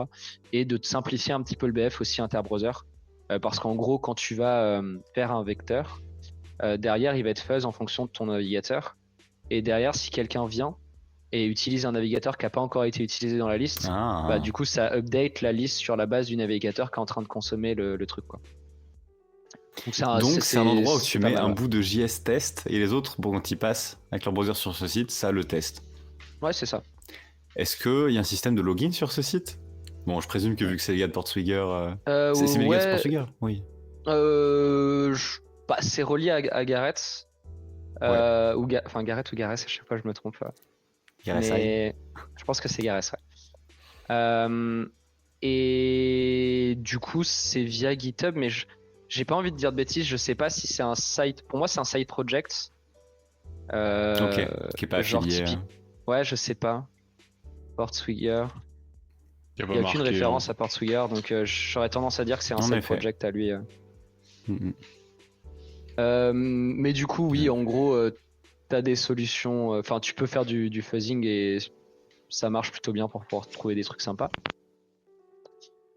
Et de te simplifier un petit peu le BF aussi interbrowser. Parce qu'en gros, quand tu vas faire un vecteur, derrière, il va être fuzz en fonction de ton navigateur. Et derrière, si quelqu'un vient et utilise un navigateur qui n'a pas encore été utilisé dans la liste, bah, du coup, ça update la liste sur la base du navigateur qui est en train de consommer le truc, quoi. Donc c'est un endroit où tu mets un bout de JS test et les autres, bon, quand ils passent avec leur browser sur ce site, ça le teste. Ouais, c'est ça. Est-ce qu'il y a un système de login sur ce site? Bon, je présume que vu que c'est les gars de Portswigger... c'est les gars de Portswigger? Oui. C'est relié à Gareth. Gareth ou Gareth, à chaque fois je me trompe. Mais je pense que c'est Gareth, ouais. Et du coup, c'est via GitHub, mais j'ai pas envie de dire de bêtises, je sais pas si c'est un site. Pour moi, c'est un side project. Qui est pas affilié. Ouais, je sais pas. Portswigger. Il n'y a aucune référence à Portswigger, donc j'aurais tendance à dire que c'est un side project à lui. Mais du coup, oui, en gros, t'as des solutions. Enfin, tu peux faire du fuzzing et ça marche plutôt bien pour pouvoir trouver des trucs sympas.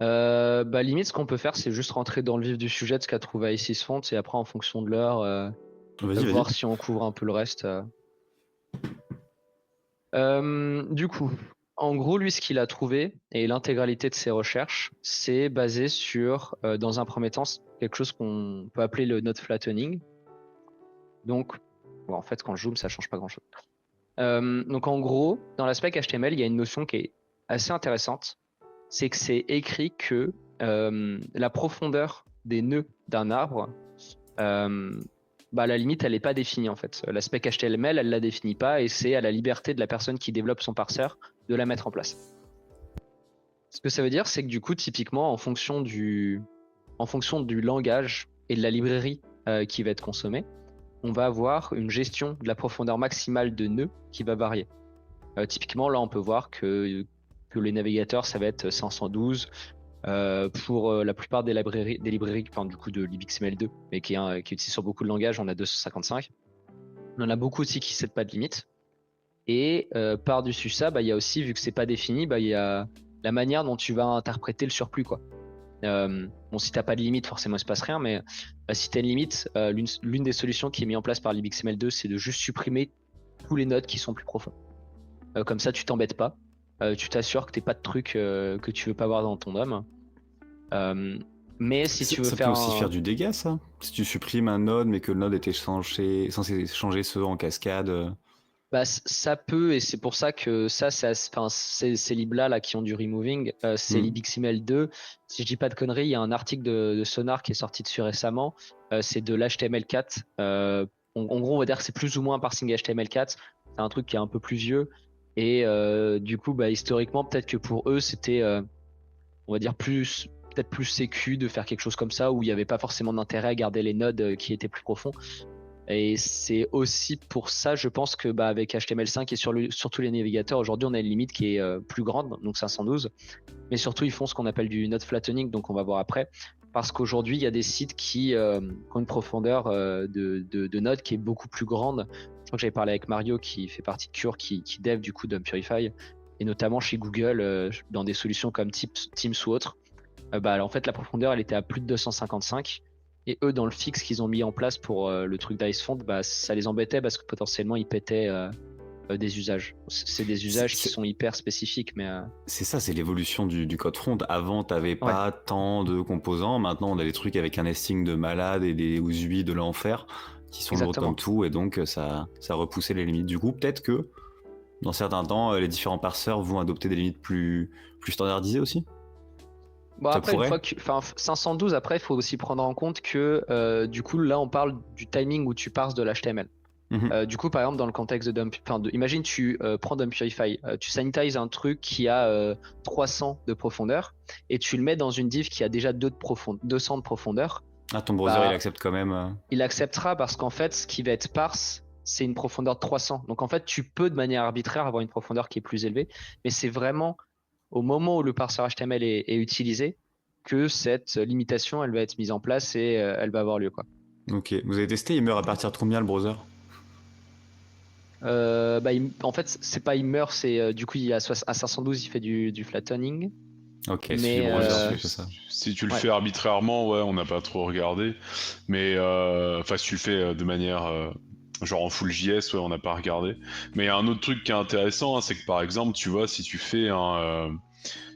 Limite, ce qu'on peut faire, c'est juste rentrer dans le vif du sujet de ce qu'a trouvé Isis Font et après, en fonction de l'heure, voir si on couvre un peu le reste. Du coup, en gros, lui, ce qu'il a trouvé et l'intégralité de ses recherches, c'est basé sur, dans un premier temps, quelque chose qu'on peut appeler le node flattening. Donc, bon, en fait, quand je zoome, ça change pas grand-chose. Donc, en gros, dans l'aspect HTML, il y a une notion qui est assez intéressante. C'est que c'est écrit que la profondeur des nœuds d'un arbre, à la limite, elle n'est pas définie en fait. L'aspect HTML, elle la définit pas et c'est à la liberté de la personne qui développe son parseur de la mettre en place. Ce que ça veut dire, c'est que du coup, typiquement, en fonction du langage et de la librairie qui va être consommée, on va avoir une gestion de la profondeur maximale de nœuds qui va varier. Typiquement, là, on peut voir que les navigateurs, ça va être 512. Pour la plupart des librairies, enfin, du coup de libxml2, mais qui est utilisé sur beaucoup de langages, on a 255. On en a beaucoup aussi qui ne settent pas de limite. Et par-dessus ça, il y a aussi, vu que c'est pas défini, il y a la manière dont tu vas interpréter le surplus, quoi. Bon, si t'as pas de limite, forcément il se passe rien, mais si tu as une limite, l'une des solutions qui est mise en place par libxml2, c'est de juste supprimer tous les nodes qui sont plus profonds. Comme ça, tu t'embêtes pas. Tu t'assures que t'es pas de trucs que tu veux pas voir dans ton DOM. Mais si tu veux ça peut aussi faire du dégât, ça. Si tu supprimes un node, mais que le node était censé changer ceux en cascade. Ça peut, et c'est pour ça que ces libs-là qui ont du removing, c'est libxml2. Si je dis pas de conneries, il y a un article de Sonar qui est sorti dessus récemment. C'est de l'HTML4. En gros, on va dire que c'est plus ou moins un parsing HTML4. C'est un truc qui est un peu plus vieux. Et du coup, historiquement, peut-être que pour eux, c'était, on va dire, peut-être plus sécu de faire quelque chose comme ça, où il n'y avait pas forcément d'intérêt à garder les nodes qui étaient plus profonds. Et c'est aussi pour ça, je pense que avec HTML5 et sur tous les navigateurs, aujourd'hui, on a une limite qui est plus grande, donc 512. Mais surtout, ils font ce qu'on appelle du node flattening, donc on va voir après. Parce qu'aujourd'hui, il y a des sites qui ont une profondeur de node qui est beaucoup plus grande. Je crois que j'avais parlé avec Mario, qui fait partie de Cure, qui dev du coup Dump Purify, et notamment chez Google, dans des solutions comme Teams ou autres. En fait, la profondeur, elle était à plus de 255. Et eux, dans le fixe qu'ils ont mis en place pour le truc d'Icefont, ça les embêtait parce que potentiellement, ils pétaient des usages. C'est des usages qui sont hyper spécifiques, mais... C'est ça, c'est l'évolution du code front. Avant, t'avais pas tant de composants. Maintenant, on a des trucs avec un nesting de malade et des UI de l'enfer qui sont lourds comme tout. Et donc, ça repoussait les limites. Du coup, peut-être que dans certains temps, les différents parseurs vont adopter des limites plus standardisées aussi. Après, 512, après, il faut aussi prendre en compte que du coup, là, on parle du timing où tu parses de l'HTML. Du coup, par exemple, dans le contexte de imagine tu prends Dump Purify, tu sanitises un truc qui a 300 de profondeur et tu le mets dans une div qui a déjà 200 de profondeur. Ton browser, il accepte quand même. Il acceptera parce qu'en fait, ce qui va être parse, c'est une profondeur de 300. Donc en fait, tu peux de manière arbitraire avoir une profondeur qui est plus élevée, mais c'est vraiment au moment où le parseur HTML est utilisé que cette limitation, elle va être mise en place et elle va avoir lieu, quoi. Ok, vous avez testé, il meurt à partir de combien le browser? En fait, c'est pas il meurt, c'est du coup à 512 il fait du flattening. Ok, mais si tu le fais arbitrairement, ouais, on n'a pas trop regardé. Mais si tu le fais de manière genre en full JS, ouais, on n'a pas regardé. Mais il y a un autre truc qui est intéressant, c'est que par exemple, tu vois, si tu fais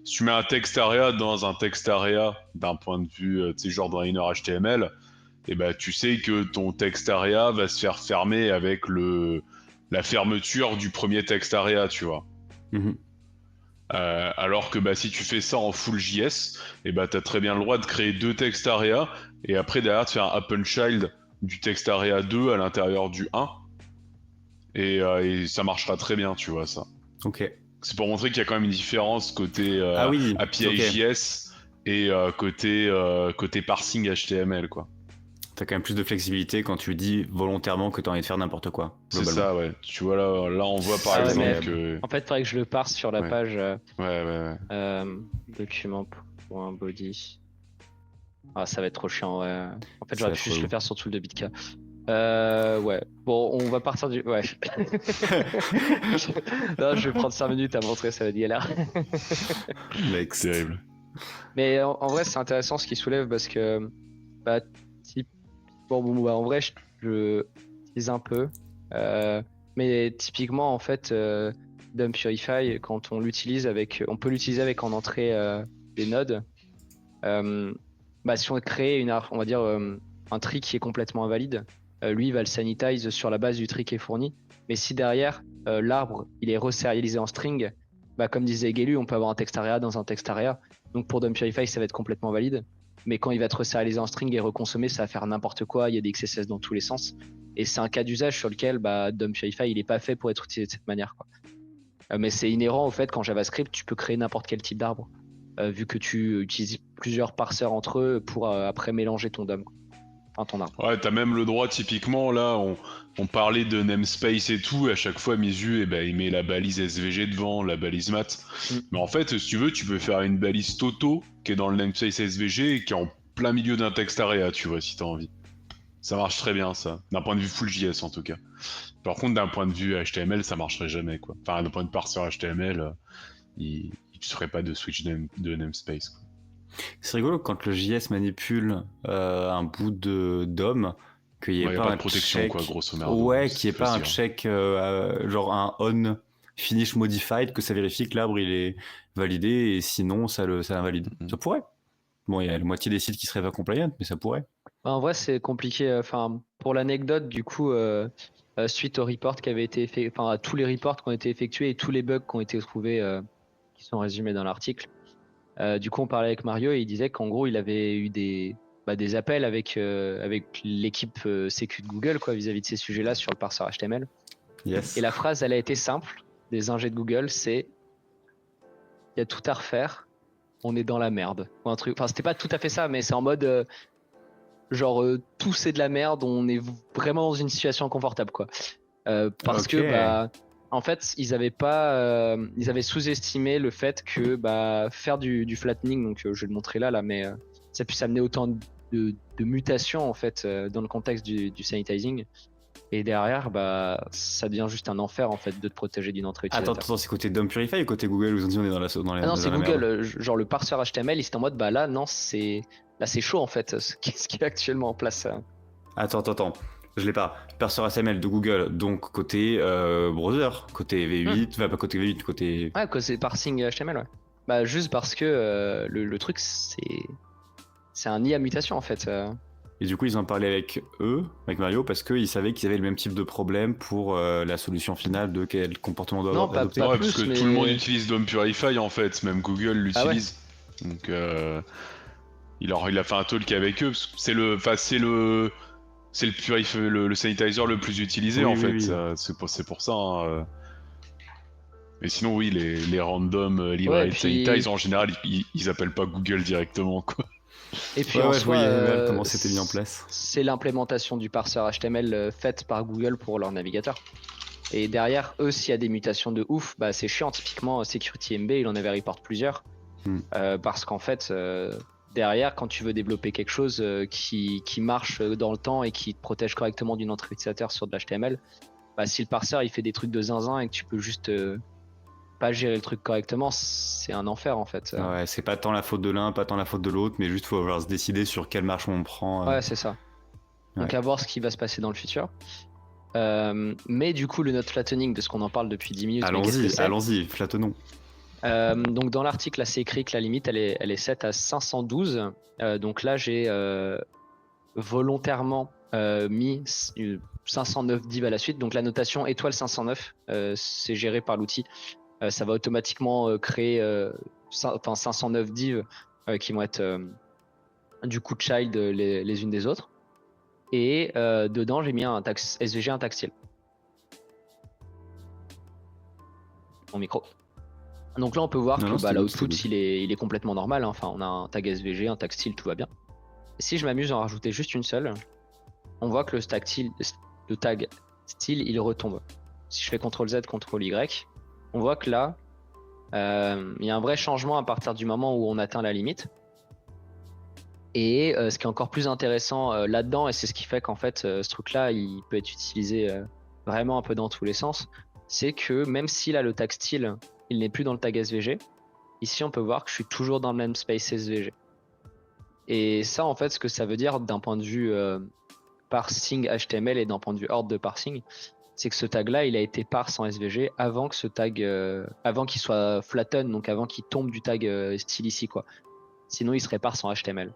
si tu mets un text area dans un text area d'un point de vue, tu sais, genre dans inner HTML, et tu sais que ton text area va se faire fermer avec la fermeture du premier text area, tu vois. Alors que si tu fais ça en full JS, t'as très bien le droit de créer 2 text area et après derrière de faire un open child du text area 2 à l'intérieur du 1 et ça marchera très bien, tu vois ça. Ok. C'est pour montrer qu'il y a quand même une différence côté API JS et côté parsing HTML, quoi. T'as quand même plus de flexibilité quand tu dis volontairement que t'as envie de faire n'importe quoi. C'est ça, ouais. Tu vois, là on voit par exemple que... En fait, il faudrait que je le parse sur la page document.body. Ça va être trop chiant, ouais. En fait, j'aurais pu juste le faire sur tout le 2bitk. Ouais. Bon, on va partir du... Ouais. Non, je vais prendre 5 minutes à montrer, ça va être galère. Mec, terrible. Mais en vrai, c'est intéressant ce qu'il soulève parce que... en vrai, je utilise un peu. Mais typiquement, en fait, Dump Purify, quand on l'utilise on peut l'utiliser avec en entrée des nodes. Si on crée on va dire un tree qui est complètement invalide, lui il va le sanitize sur la base du tree qui est fourni. Mais si derrière l'arbre il est resérialisé en string, comme disait Gelu, on peut avoir un text area dans un text area. Donc pour Dump Purify, ça va être complètement valide. Mais quand il va être resérialisé en string et reconsommé, ça va faire n'importe quoi. Il y a des XSS dans tous les sens. Et c'est un cas d'usage sur lequel Dump Purify il est pas fait pour être utilisé de cette manière, quoi. Mais c'est inhérent au fait qu'en JavaScript, tu peux créer n'importe quel type d'arbre. Vu que tu utilises plusieurs parseurs entre eux pour après mélanger ton DOM, ton arbre. Ouais, t'as même le droit, typiquement, là, on parlait de namespace et tout, et à chaque fois, Misu, il met la balise SVG devant, la balise mat. Mais en fait, si tu veux, tu peux faire une balise Toto, qui est dans le namespace SVG, et qui est en plein milieu d'un text area, tu vois, si t'as envie. Ça marche très bien, ça. D'un point de vue full JS, en tout cas. Par contre, d'un point de vue HTML, ça marcherait jamais, quoi. Enfin, d'un point de vue parseur HTML, il ne ferait pas de switch de namespace, quoi. C'est rigolo quand le JS manipule un bout de DOM, qu'il n'y ait pas de protection, check, quoi, grosso merdo. Ouais, qu'il n'y ait pas un check, genre un on finish modified, que ça vérifie que l'arbre il est validé et sinon ça l'invalide. Ça pourrait. Bon, il y a la moitié des sites qui seraient pas compliant, mais ça pourrait. En vrai, c'est compliqué. Pour l'anecdote, du coup, suite au report qui avait été fait, à tous les reports qui ont été effectués et tous les bugs qui ont été trouvés, qui sont résumés dans l'article. Du coup, on parlait avec Mario et il disait qu'en gros, il avait eu des appels avec l'équipe sécu de Google, quoi, vis-à-vis de ces sujets-là sur le parseur HTML. Yes. Et la phrase, elle a été simple des ingés de Google, c'est il y a tout à refaire, on est dans la merde. Ou un truc. Enfin, c'était pas tout à fait ça, mais c'est en mode genre tout c'est de la merde, on est vraiment dans une situation inconfortable quoi. Parce que bah en fait ils avaient sous-estimé le fait que bah faire du flattening, donc je vais le montrer là mais ça puisse amener autant de mutations en fait dans le contexte du sanitizing. Et derrière, bah, ça devient juste un enfer en fait de te protéger d'une entrée utilisateur. Attends, c'est côté Dump Purify ou côté Google où ils ont dit on est dans la Ah non, dans c'est la Google. merde. Genre le parseur HTML, il était en mode bah là, non, là c'est chaud en fait, ce qui est actuellement en place. Attends, je l'ai pas. Parseur HTML de Google, donc côté browser, côté V8, enfin pas côté V8, côté. Ouais, que c'est parsing HTML, ouais. Bah juste parce que le truc c'est un nid à mutation en fait. Et du coup, ils ont parlé avec eux, avec Mario, parce qu'ils savaient qu'ils avaient le même type de problème pour la solution finale de quel comportement doit Non, pas adopter. Ouais, plus, parce que mais- tout le monde utilise Dom Purify en fait, même Google Ah ouais. l'utilise. Donc il a fait un talk avec eux, parce que c'est le le sanitizer le plus utilisé Oui, en oui, fait. oui. C'est pour ça. Hein. Mais sinon oui, les random librairies Ouais, de puis- sanitize en général, ils appellent pas Google directement quoi. Et puis Ouais, en je soi, voyais mal comment c'était mis en place. c'est l'implémentation du parseur HTML faite par Google pour leur navigateur. Et derrière, eux, s'il y a des mutations de ouf, bah c'est chiant. Typiquement, SecurityMB, il en avait report plusieurs. Parce qu'en fait, derrière, quand tu veux développer quelque chose qui marche dans le temps et qui te protège correctement d'une entrée utilisateur sur de l'HTML, bah si le parseur il fait des trucs de zinzin et que tu peux juste pas gérer le truc correctement, c'est un enfer en fait. Ouais, c'est pas tant la faute de l'un, pas tant la faute de l'autre, mais juste faut avoir se décider sur quelle marche on prend. Ouais, c'est ça. Donc Ouais. à voir ce qui va se passer dans le futur. Mais du coup, le node flattening, de ce qu'on en parle depuis 10 minutes, mais qu'est-ce que c'est Allons-y, flattenons. Donc dans l'article, là, c'est écrit que la limite, elle est set à 512. Donc là, j'ai volontairement mis 509 div à la suite. Donc la notation étoile 509, c'est géré par l'outil. Ça va automatiquement créer 509 divs qui vont être du coup child les unes des autres. Et dedans, j'ai mis un tag SVG, un tag style. Mon micro. Donc là, on peut voir que l'output, il est complètement normal. Hein. Enfin, on a un tag SVG, un tag style, tout va bien. Et si je m'amuse à en rajouter juste une seule, on voit que le tag style, il retombe. Si je fais CTRL Z, CTRL Y, on voit que là, il y a un vrai changement à partir du moment où on atteint la limite. Et ce qui est encore plus intéressant là-dedans, et c'est ce qui fait qu'en fait, ce truc-là, il peut être utilisé vraiment un peu dans tous les sens, c'est que même si là, le tag style, il n'est plus dans le tag SVG, ici, on peut voir que je suis toujours dans le même space SVG. Et ça, en fait, ce que ça veut dire d'un point de vue parsing HTML et d'un point de vue ordre de parsing, c'est que ce tag-là, il a été parse en SVG avant que ce tag, avant qu'il soit flatten, donc avant qu'il tombe du tag style ici, quoi. Sinon, il serait parse en HTML.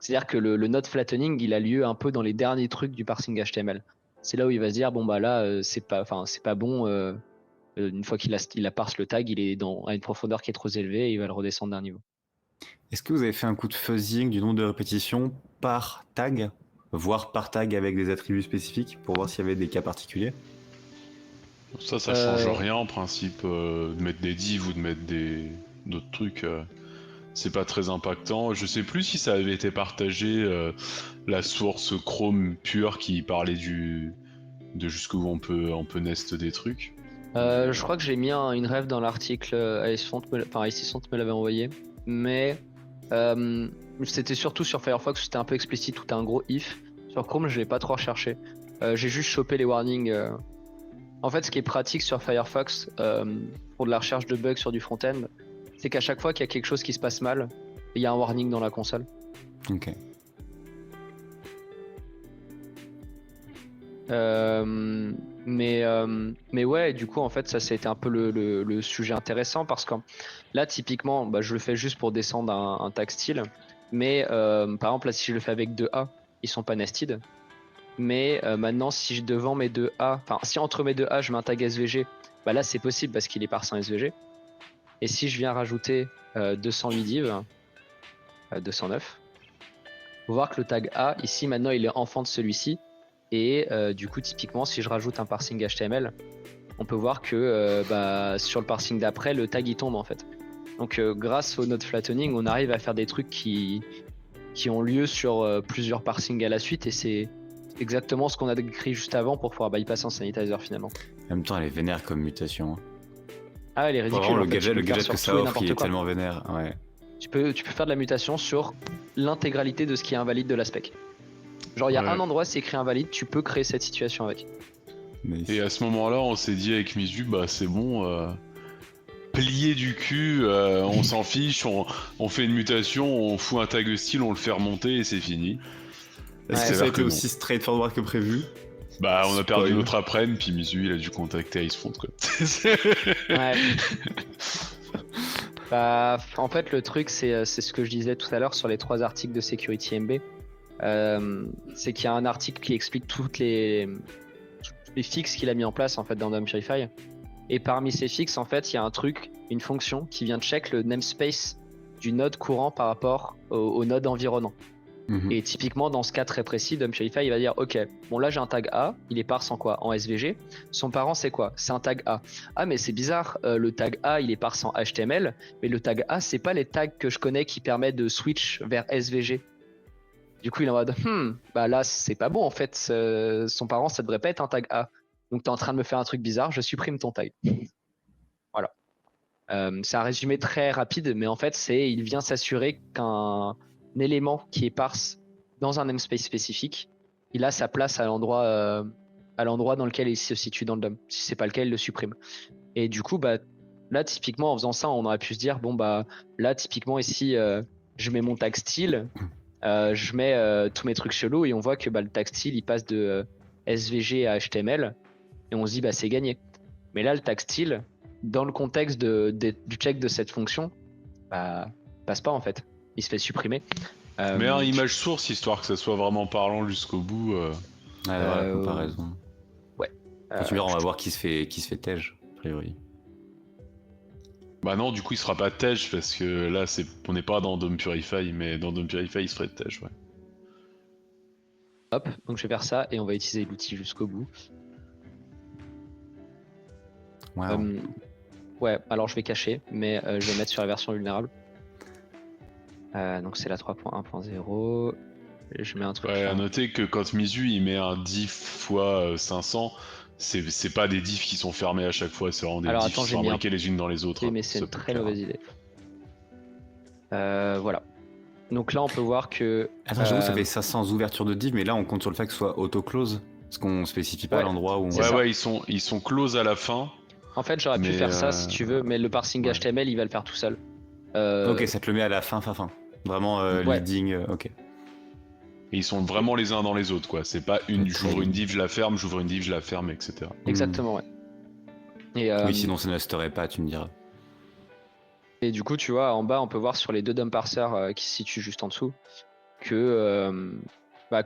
C'est-à-dire que le node flattening, il a lieu un peu dans les derniers trucs du parsing HTML. C'est là où il va se dire, bon bah là, c'est pas bon. Une fois qu'il a parse le tag, il est à une profondeur qui est trop élevée et il va le redescendre d'un niveau. Est-ce que vous avez fait un coup de fuzzing du nombre de répétitions par tag, voire par tag avec des attributs spécifiques pour voir s'il y avait des cas particuliers? Ça change rien en principe. De mettre des divs ou de mettre d'autres trucs. C'est pas très impactant. Je sais plus si ça avait été partagé, la source Chrome pure qui parlait de jusqu'où on peut nest des trucs. Je crois que j'ai mis une ref dans l'article. Ice Font me l'avait envoyé. Mais c'était surtout sur Firefox, c'était un peu explicite, tout un gros if. Sur Chrome, je l'ai pas trop recherché. J'ai juste chopé les warnings. En fait, ce qui est pratique sur Firefox pour de la recherche de bugs sur du front-end, c'est qu'à chaque fois qu'il y a quelque chose qui se passe mal, il y a un warning dans la console. Ok. Mais ouais, du coup, en fait, ça c'était un peu le sujet intéressant parce que là, typiquement, bah, je le fais juste pour descendre un tag style. Mais par exemple, là, si je le fais avec 2A, ils sont pas nested. Mais maintenant, si devant mes 2A, enfin, si entre mes 2A, je mets un tag SVG, bah là, c'est possible parce qu'il est parse en SVG. Et si je viens rajouter 208 div, 209, faut voir que le tag A, ici, maintenant, il est enfant de celui-ci. Et du coup, typiquement, si je rajoute un parsing HTML, on peut voir que sur le parsing d'après, le tag il tombe en fait. Donc grâce au node flattening, on arrive à faire des trucs qui qui ont lieu sur plusieurs parsings à la suite, et c'est exactement ce qu'on a décrit juste avant pour pouvoir bypasser en sanitizer finalement. En même temps, elle est vénère comme mutation. Hein. Ah, elle est ridicule. Vraiment, en le fait, tu gadget, peux le faire que sur ça tout et offre, il est n'importe quoi. tellement vénère. Ouais. Tu peux faire de la mutation sur l'intégralité de ce qui est invalide de la spec. Genre, il y a Ouais. un endroit, c'est écrit invalide, tu peux créer cette situation avec. Nice. Et à ce moment-là, on s'est dit avec Mizu, bah c'est bon, plié du cul, on s'en fiche, on fait une mutation, on fout un tag style, on le fait remonter et c'est fini. Est-ce Ouais. que ça a C'est été que non. aussi straightforward que prévu? Bah on a perdu Spoil. notre après-midi, puis Mizu il a dû contacter Icefront quoi. Ouais. Bah, en fait, le truc, c'est ce que je disais tout à l'heure sur les 3 articles de Security MB. C'est qu'il y a un article qui explique toutes les fixes qu'il a mis en place en fait dans Dom Purify. Et parmi ces fixes, en fait, il y a un truc, une fonction qui vient check le namespace du node courant par rapport au node environnant. Mhm. Et typiquement, dans ce cas très précis, Dom Purify, il va dire ok, bon là j'ai un tag A, il est parse en quoi? En SVG. Son parent, c'est quoi? C'est un tag A. Ah, mais c'est bizarre, le tag A, il est parse en HTML, mais le tag A, c'est pas les tags que je connais qui permettent de switch vers SVG. Du coup, il est en mode bah là, c'est pas bon en fait, son parent, ça devrait pas être un tag A. Donc t'es en train de me faire un truc bizarre, je supprime ton tag. Voilà. C'est un résumé très rapide, mais en fait, il vient s'assurer qu'un élément qui est parse dans un namespace spécifique, il a sa place à l'endroit dans lequel il se situe dans le DOM. Si c'est pas le cas, il le supprime. Et du coup, bah, là, typiquement, en faisant ça, on aurait pu se dire, bon, bah, là, typiquement, ici, je mets mon tag style, je mets tous mes trucs chelous, et on voit que bah, le tag style, il passe de SVG à HTML, et on se dit, bah, c'est gagné. Mais là, le tag style, dans le contexte du check de cette fonction, bah, passe pas en fait. Il se fait supprimer. Mais un image source histoire que ça soit vraiment parlant jusqu'au bout. Ouais, voilà, Euh, comparaison. ouais. Quand tu verras, on va voir qui se fait tège, a priori. Bah non, du coup il sera pas tège parce que là on n'est pas dans Dom Purify, mais dans Dom Purify il serait tège, ouais. Hop, donc je vais faire ça et on va utiliser l'outil jusqu'au bout. Wow. Ouais, alors je vais cacher, mais je vais mettre sur la version vulnérable. Donc c'est la 3.1.0. Je mets un truc. Ouais, là. à noter que quand Mizu il met un diff x 500, c'est pas des diffs qui sont fermés à chaque fois, c'est vraiment des Alors, diffs attends, qui j'ai sont mis un imbriqués les unes dans les autres. Mais c'est ça une peut très plaire. mauvaise idée. Voilà. Donc là, on peut voir que. Attends, j'avoue, ça fait 500 ouvertures de div, mais là on compte sur le fait que ce soit auto-close. Parce qu'on spécifie pas Ouais, l'endroit où on. c'est Ouais, ça. ouais, ils sont close à la fin. En fait, j'aurais pu Mais, faire ça si tu veux, mais le parsing ouais. HTML, il va le faire tout seul. Ok, ça te le met à la fin. Vraiment Ouais. leading, ok. Et ils sont vraiment les uns dans les autres, quoi. C'est pas j'ouvre une div, je la ferme, j'ouvre une div, je la ferme, etc. Exactement, ouais. Et, Oui, sinon ça ne resterait pas, tu me diras. et du coup, tu vois, en bas, on peut voir sur les 2 DOM parsers qui se situent juste en dessous que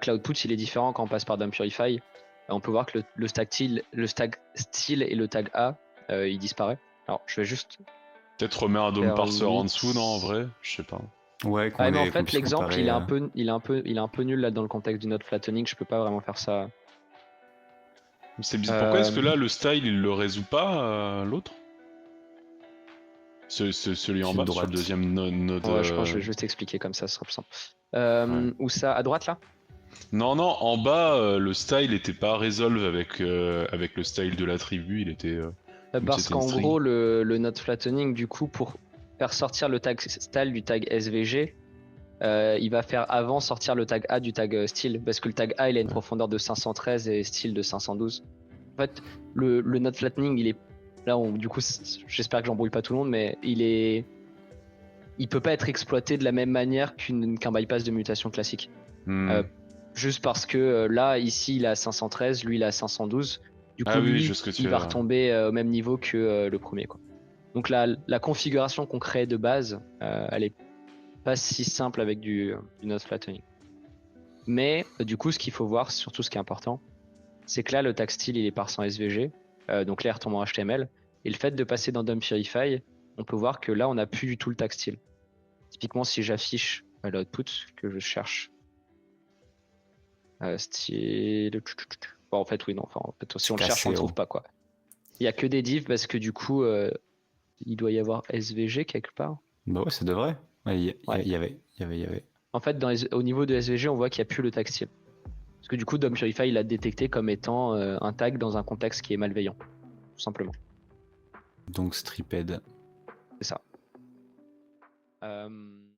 Cloudput, il est différent quand on passe par DOM Purify. On peut voir que le tag style et le tag A, il disparaît. Alors, je vais juste. Peut-être remettre un DOM Faire parser en vite. dessous, non, en vrai? Je sais pas. Ouais, qu'on Mais en qu'on fait, puisse l'exemple, comparer, il est un peu nul là dans le contexte du node flattening. Je peux pas vraiment faire ça. C'est bizarre. Pourquoi est-ce que là, le style, il le résout pas, l'autre? Celui en Fil bas, droite. sur le deuxième node. Ouais, je pense que je vais juste expliquer comme ça, ce sera plus simple. Où ça? À droite là? Non, non, en bas, le style était pas resolve avec le style de l'attribut, il était. Parce c'était une qu'en string. gros, le node flattening, du coup, pour faire sortir le tag style du tag SVG, il va faire avant sortir le tag A du tag style, parce que le tag A il a une profondeur de 513 et style de 512. En fait, le node flattening, il est là, du coup, j'espère que j'embrouille pas tout le monde, mais il peut pas être exploité de la même manière qu'un bypass de mutation classique. Juste parce que là, ici, il a 513, lui, il a 512. Du coup, Ah oui, lui, je sais ce que tu il veux va dire. retomber au même niveau que le premier, quoi. Donc la configuration qu'on crée de base, elle est pas si simple avec du node flattening. Mais du coup, ce qu'il faut voir, surtout ce qui est important, c'est que là, le tag style, il est parse en SVG, donc là, il retombe en HTML. Et le fait de passer dans DOM Purify, on peut voir que là, on n'a plus du tout le tag style. Typiquement, si j'affiche l'output que je cherche, style. Bon, en fait, oui, non. Enfin, en fait, si on le cherche, on ne trouve pas, quoi. Il n'y a que des divs parce que du coup, il doit y avoir SVG quelque part. Bah ouais, ça devrait. Ouais, il y Ouais. avait. En fait, au niveau de SVG, on voit qu'il n'y a plus le tag style. Parce que du coup, Dom Purify l'a détecté comme étant un tag dans un contexte qui est malveillant, tout simplement. Donc Stripped. C'est ça.